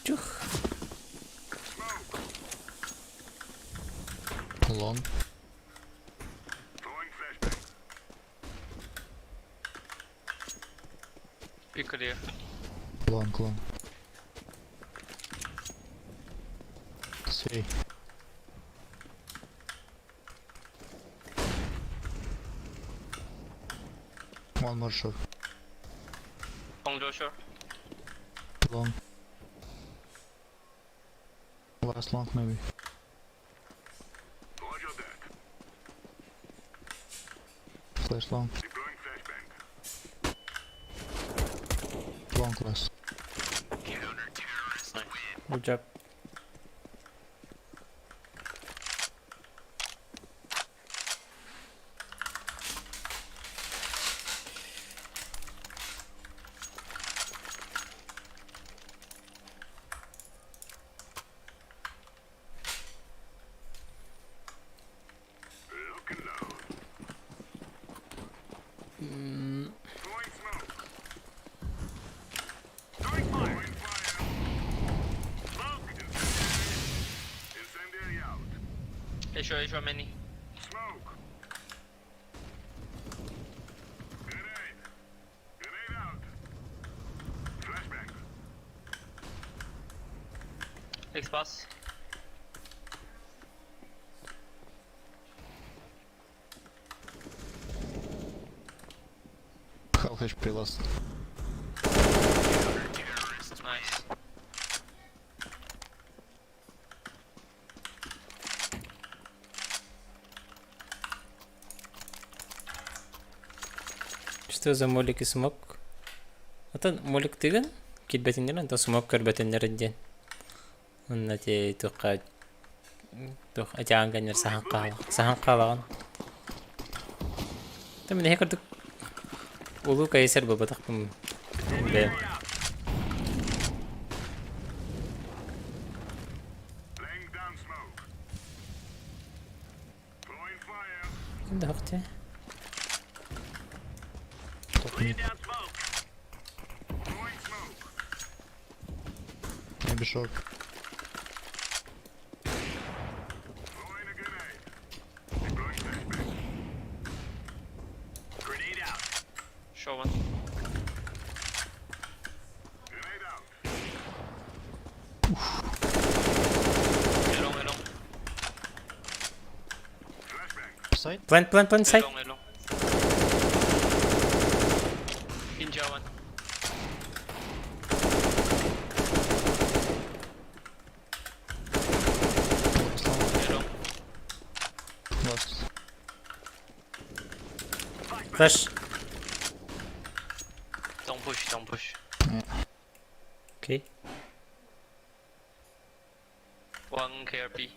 [SPEAKER 1] Чух.
[SPEAKER 8] Long.
[SPEAKER 5] Be clear.
[SPEAKER 8] Long. Say. One more shot.
[SPEAKER 5] Long Joshua.
[SPEAKER 8] Long. Last long maybe. Flash long. Long class.
[SPEAKER 1] Good job.
[SPEAKER 5] Show many. X pass.
[SPEAKER 8] Half HP last.
[SPEAKER 5] Nice.
[SPEAKER 1] Что за молик и смок? Это молик тыган? Китбетиндер anta смок көрбөтүннөр ден. Онна те тука тук атаанган сахан калаган. Тамин хекердик улу кайсер бабатакым. Бе. Кимде хакте?
[SPEAKER 8] Maybe short.
[SPEAKER 5] Show one. Long.
[SPEAKER 8] Side.
[SPEAKER 1] Plant side.
[SPEAKER 5] Long. Ninja one. Long.
[SPEAKER 8] Last.
[SPEAKER 1] Flash.
[SPEAKER 5] Don't push.
[SPEAKER 1] Okay.
[SPEAKER 5] One KRP.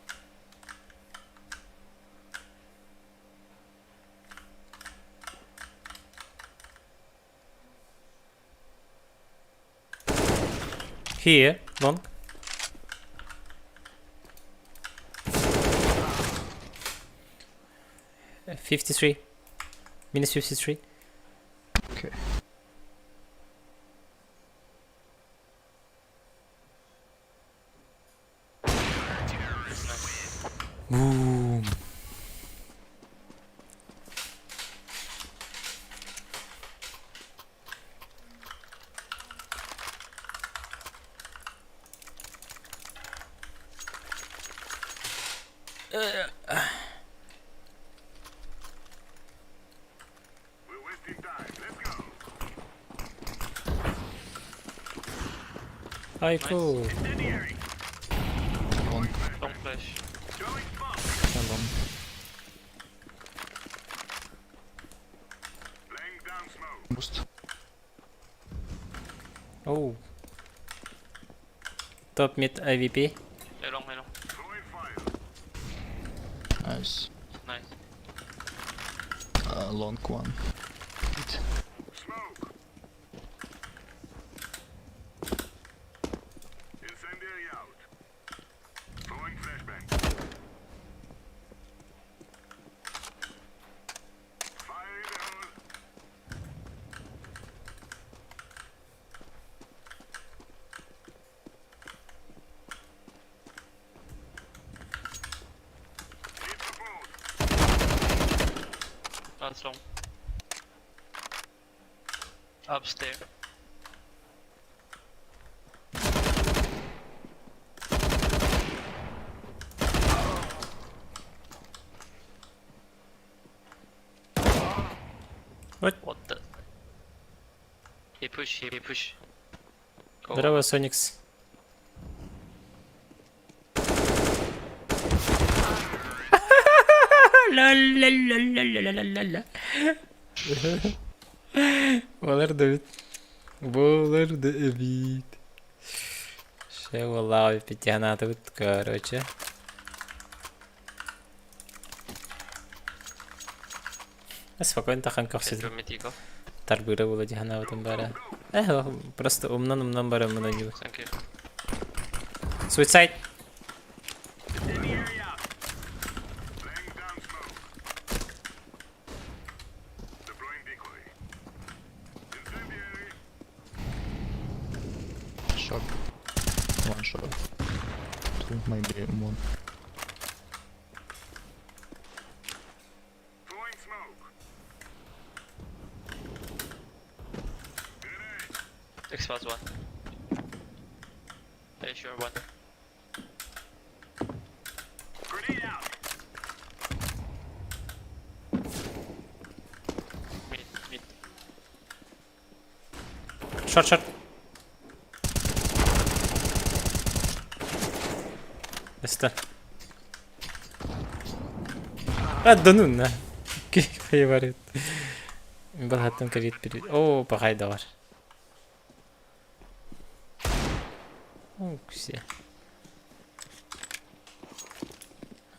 [SPEAKER 1] Here, long. -53. -53.
[SPEAKER 8] Okay.
[SPEAKER 1] Boom. Ay, cool.
[SPEAKER 5] Don't flash.
[SPEAKER 8] One long.
[SPEAKER 1] Оу. Топ мид AVP.
[SPEAKER 3] Melong, melong.
[SPEAKER 8] Nice.
[SPEAKER 3] Nice.
[SPEAKER 8] Long one. Hit.
[SPEAKER 3] That's long. Upstairs.
[SPEAKER 1] What?
[SPEAKER 3] What the? He push, he push. Go.
[SPEAKER 1] Здорово, Соникс. Ла-ла-ла-ла-ла-ла-ла-ла. Олар да бит. Олар да бит. Ще валау пятианата бит, короче. Спокойно таханков
[SPEAKER 3] Can
[SPEAKER 1] сидит.
[SPEAKER 3] you meet Ego?
[SPEAKER 1] Тарбыра было дихана в этом баре. Просто умно баре мы на него.
[SPEAKER 3] Thank you.
[SPEAKER 1] Suicide.
[SPEAKER 8] Short. One short. Two, maybe one.
[SPEAKER 3] Xbox one. Yeah, sure one. Mid.
[SPEAKER 1] Шорт. Эста. Да ну на. Кайварит. Багаттан карит перед. О, пахайда бар. О, все.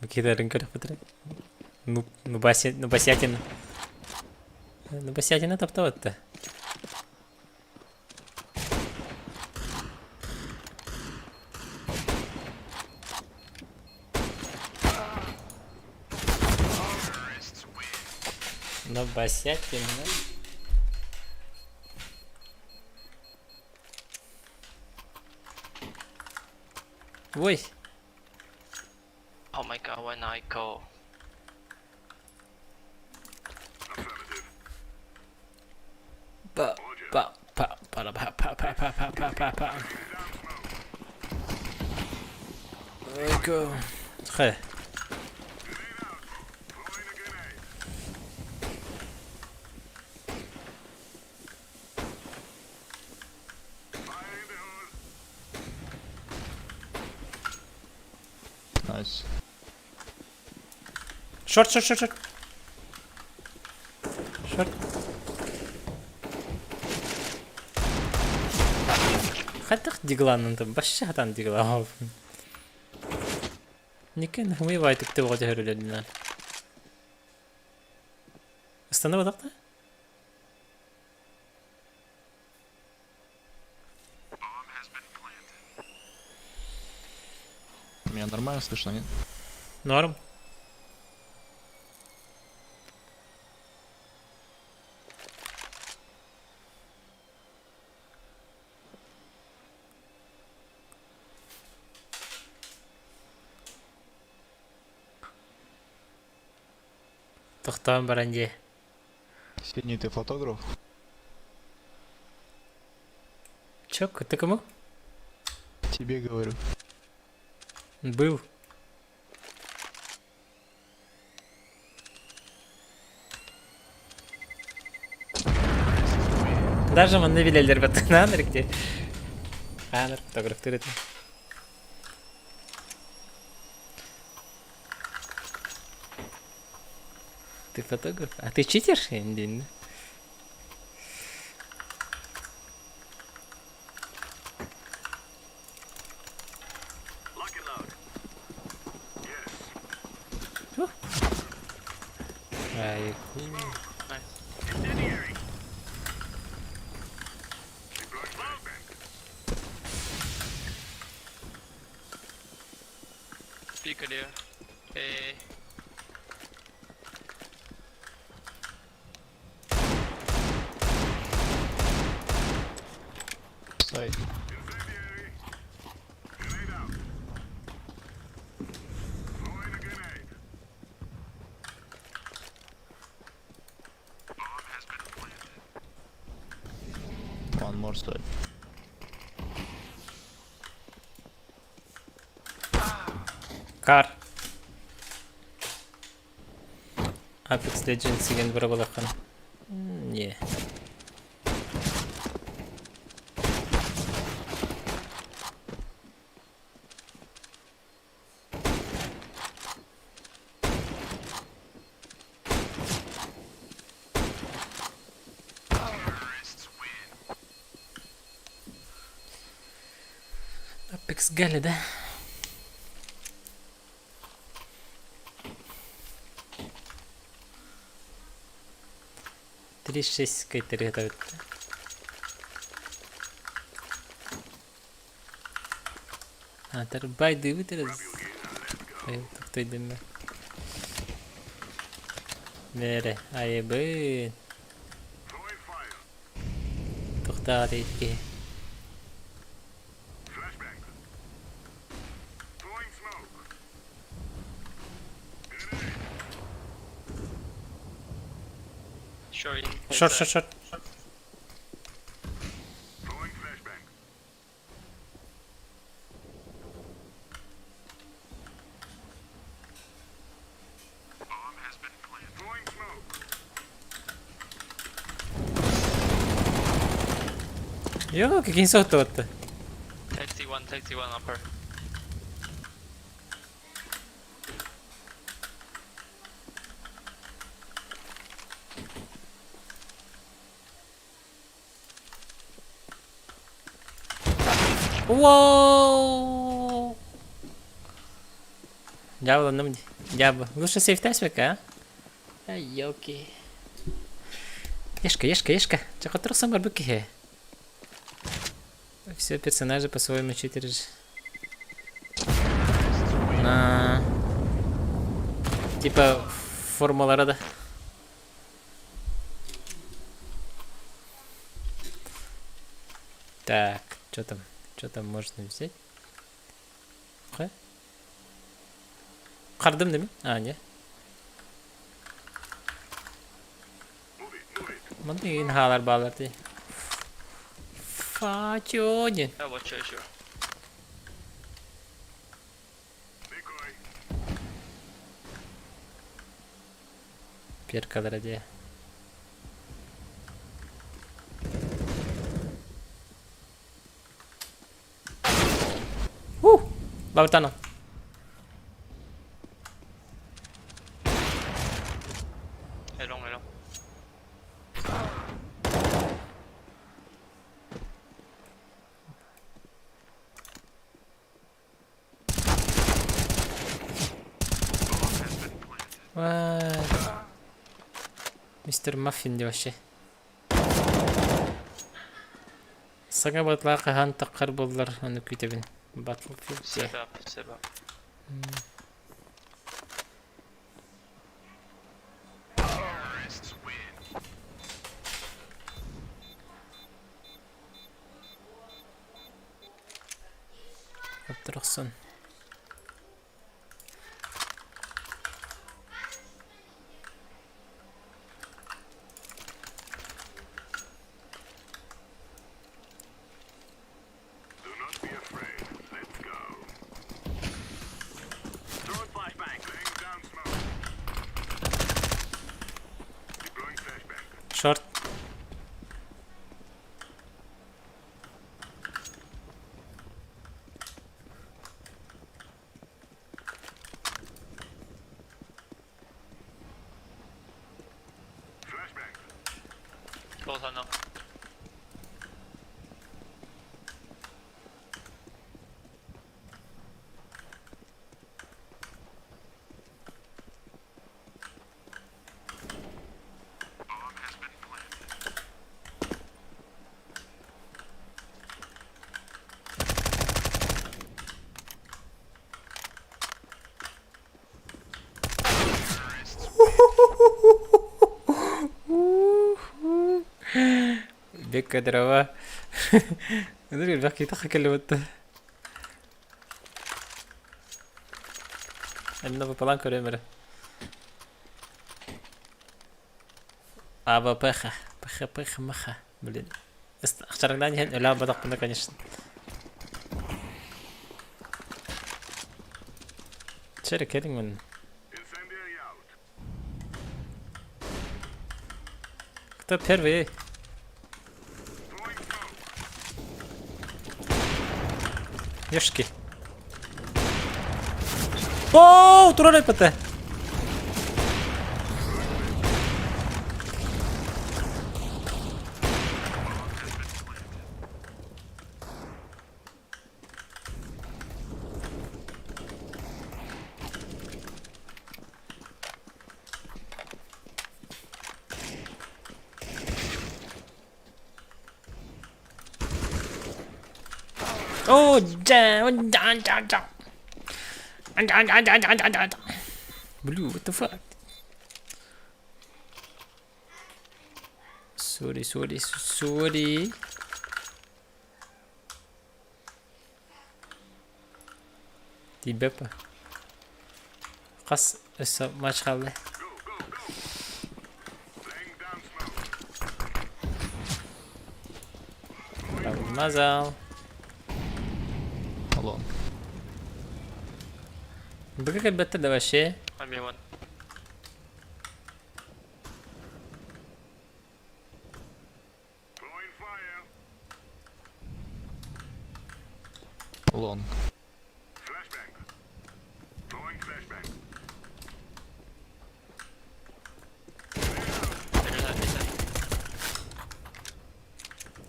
[SPEAKER 1] Какие-то рынка патре. Ну басятина. Ну басятина топтоват-то. Но басятина. Ой.
[SPEAKER 3] Oh my god, when I go.
[SPEAKER 1] Па. Ой, go. Хэ.
[SPEAKER 8] Nice.
[SPEAKER 1] Шорт. Хатах дигланын там башша хатан дигла. Никен хмыйвай тикте вроде хөрөлөдүнөн. Остановил так-то?
[SPEAKER 8] Меня нормально слышно, нет?
[SPEAKER 1] Норм. Тоқтан баранде.
[SPEAKER 8] Сидни, ты фотограф?
[SPEAKER 1] Чок, ты кому?
[SPEAKER 8] Тебе говорю.
[SPEAKER 1] Был. Даже маны билелер бат. Наныр где? Аныр, фотограф түрет. Ты фотограф? А ты читер? Инди.
[SPEAKER 3] clear. Eh,
[SPEAKER 8] Side. One more side.
[SPEAKER 1] Kar. Apex Legends деген бір болаққан. Не. Apex geldi de. Три шесть скейтер готовит. Байды бітіріз. Тоқтайдым мен. Бәрі, айыбын. Тоқтар етке.
[SPEAKER 3] short in.
[SPEAKER 1] Short, short, short. Yo, que quem soltou?
[SPEAKER 3] 31 upper.
[SPEAKER 1] Воу! Дьявол, ну мне. Дьявол. Лучше сейф тайсбека, а? Ай, ёлки. Ешка. Чего трусом барбеки хе? Все персонажи по-своему читеры. На. Типа формула рода. Так, что там? Что там можно взять? Қардым деме? А, не. Мындай кейін халар балар дей. Фачоне.
[SPEAKER 3] I will chase you.
[SPEAKER 1] Перкалар де. Бабатано.
[SPEAKER 3] Hello.
[SPEAKER 1] Мистер Маффин де вообще. Сага батлақа хан таққар болдылар аны күйтебін. Battlefield
[SPEAKER 3] Set up.
[SPEAKER 1] Отырықсын. Short.
[SPEAKER 3] Both are no.
[SPEAKER 1] Бек дрова. Нэр бак китах кэлбэт. Эмне выпалан көрөмөр. Аба пеха. Пеха маха. Блин. Ахчарагдан хен өла бадак бunda, конечно. Чере келин мен. Кто первый? Ёшки. Ооо, туралай пата. Oh, Blue, what the fuck? Sorry. دي بابا. قص ما شغله. ما زال.
[SPEAKER 8] Alone.
[SPEAKER 1] بقى البت ده وشي.
[SPEAKER 3] I'm here one.
[SPEAKER 8] Alone.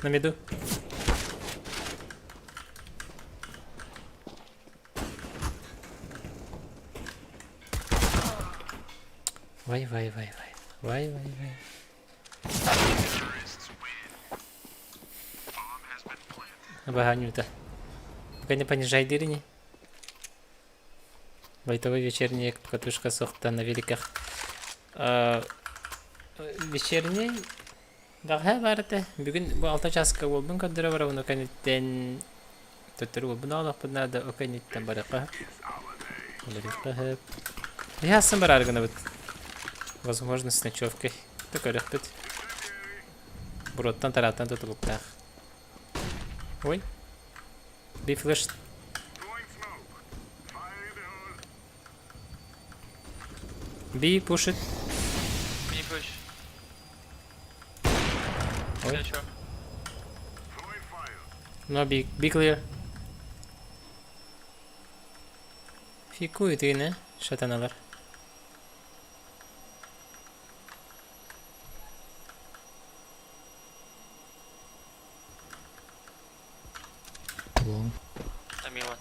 [SPEAKER 1] На миду. Вай. Обоганю-то. Пока не понижай дырни. Лайтовый вечерний катушка сохта на великах. Вечерний. Дагы барды. Бүгүн бу 6 часка болдун кадыра бара уну канеттен төтөрү буна алып бунада окенеттен баракка. Баракка. Я сам бараргана бит. Возможно, с ночевкой. Такой рехпет. Броттан тараптан тутулуктах. Ой. Би флеш. Би пушит.
[SPEAKER 3] Mini push.
[SPEAKER 1] Ой.
[SPEAKER 3] Yeah, sure.
[SPEAKER 1] No, be clear. Фикует yine şatanalar.
[SPEAKER 8] Alone.
[SPEAKER 3] I'm here one.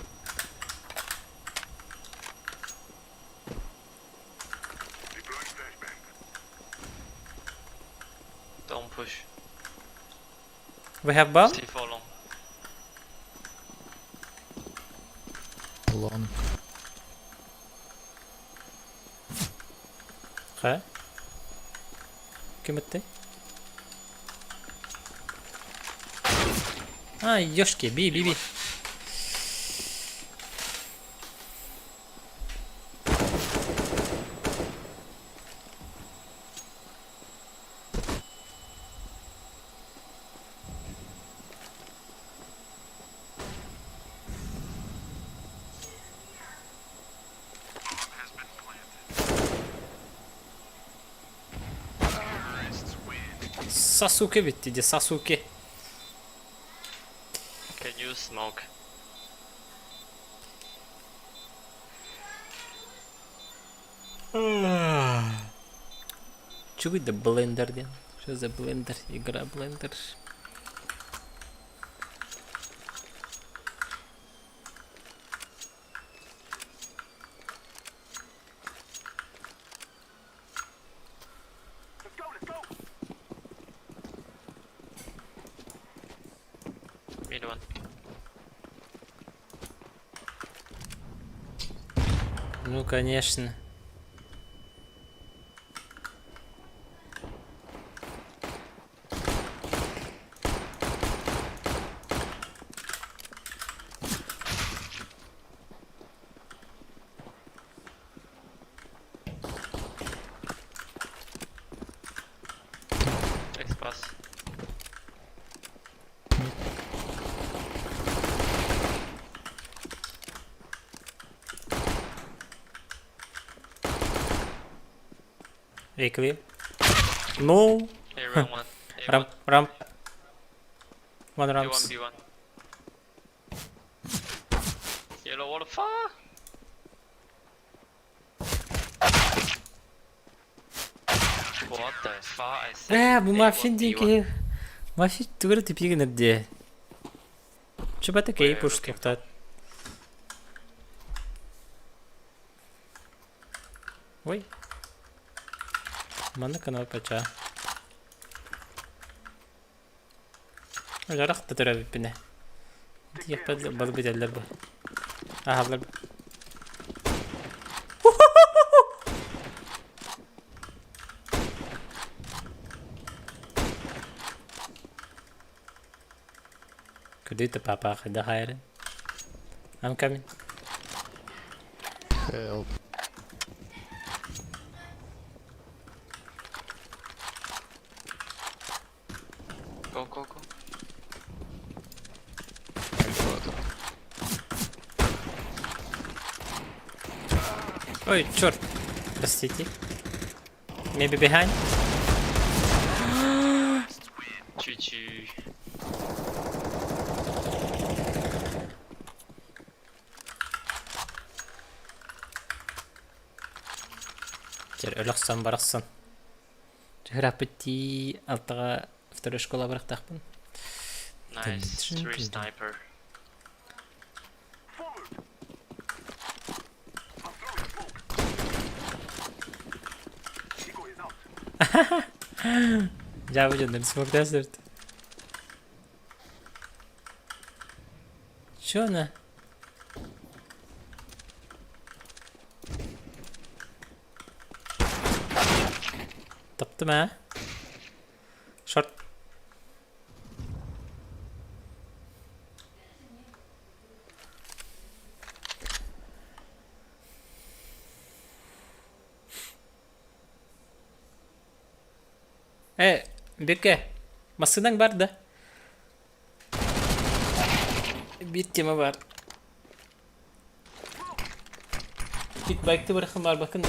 [SPEAKER 3] Don't push.
[SPEAKER 1] We have bomb?
[SPEAKER 3] Stay for long.
[SPEAKER 8] Alone.
[SPEAKER 1] Ha? Kim etti? Ha, Yoshki, bi. Sasuke bitti de Sasuke.
[SPEAKER 3] Can you smoke?
[SPEAKER 1] Чуй да блендер ден. Что за блендер? Игра блендер.
[SPEAKER 3] Mid one.
[SPEAKER 1] Ну, конечно. A clear. No.
[SPEAKER 3] Hey, round one. A
[SPEAKER 1] Ramp, ramp. One
[SPEAKER 3] B1,
[SPEAKER 1] ramps.
[SPEAKER 3] B1. Yellow, what the fuck? What the fuck? I said
[SPEAKER 1] Bu
[SPEAKER 3] A1,
[SPEAKER 1] muffin değil
[SPEAKER 3] B1.
[SPEAKER 1] ki. Muffin tugara tipi gönür diye. Coba da kayıp
[SPEAKER 3] Where
[SPEAKER 1] uç
[SPEAKER 3] looking
[SPEAKER 1] tuktat. Ой. Mana kanal paça. Жарах та тора бипине. Тиек бал бителер бу. Ахалар. Kudita papa kada hayır. I'm coming.
[SPEAKER 8] Help.
[SPEAKER 3] Go, go, go.
[SPEAKER 1] Ой, черт. Простите. Maybe behind.
[SPEAKER 3] GG.
[SPEAKER 1] Тер өлөксөн бараксын. Жирапти алтыга второй школа барактакпын.
[SPEAKER 3] Nice. 3 sniper.
[SPEAKER 1] Жабы жөндөр смокта сүрт. Чё на? Таптым а? Шорт. Беке. Масыдан бар да. Bir tema var. Bitbike'da bırakın var bakın da.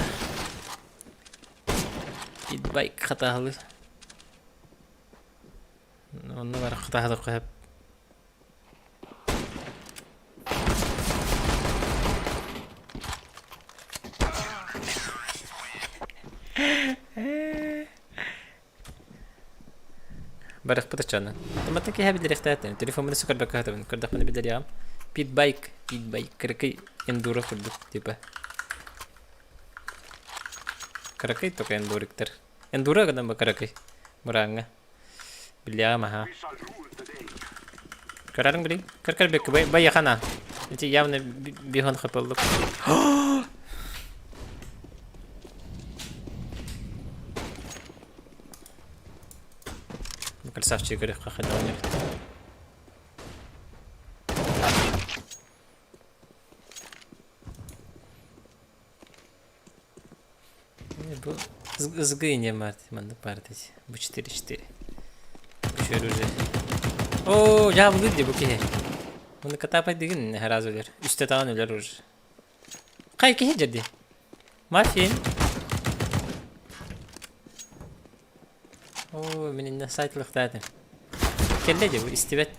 [SPEAKER 1] Bitbike hatalı. Onu var hatalı koyup. Барах патачана. Тома таки хаби директатен. Телефон сукар бакатен. Кырдак мана билер ям. Питбайк, кракай эндуро кырдык типа. Кракай только эндуриктер. Эндуро гадам ба кракай. Муранга. Биля маха. Карарың били. Каркар бек бай яхана. Эти явно бихон хапылдык. Красавчик говорит, как это умер. Bu ızgıyınca Martiman'da partisi. Bu 4-4. Şöyle уже. Ooo ya bu gidiyor bu ki. Bunu katapay digin her az ölür. Üstte tavan ölür уже. Kay ki jadi. Muffin. Oo benim saytlık zaten. Kelle bu istivet.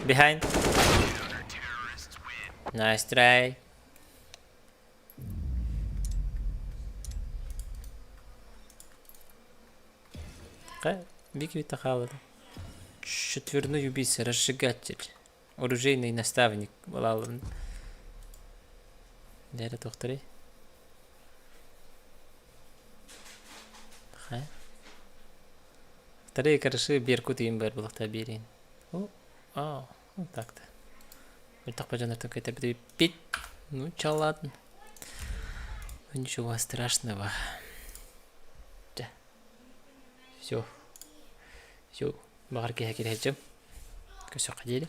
[SPEAKER 1] Behind. Nice try. Беги тахала. Четверной убийца, разжигатель. Оружейный наставник. Балалын. Дәрі тоқтырай. Вторые корыши беркут им бар бұлықта берейін. Вот так-то. Өлтақ бажанар только это пить. Ну, чё, ладно. Ничего страшного. Да. Все. Все. Бағар кеге келе жем. Көсі қадейлі.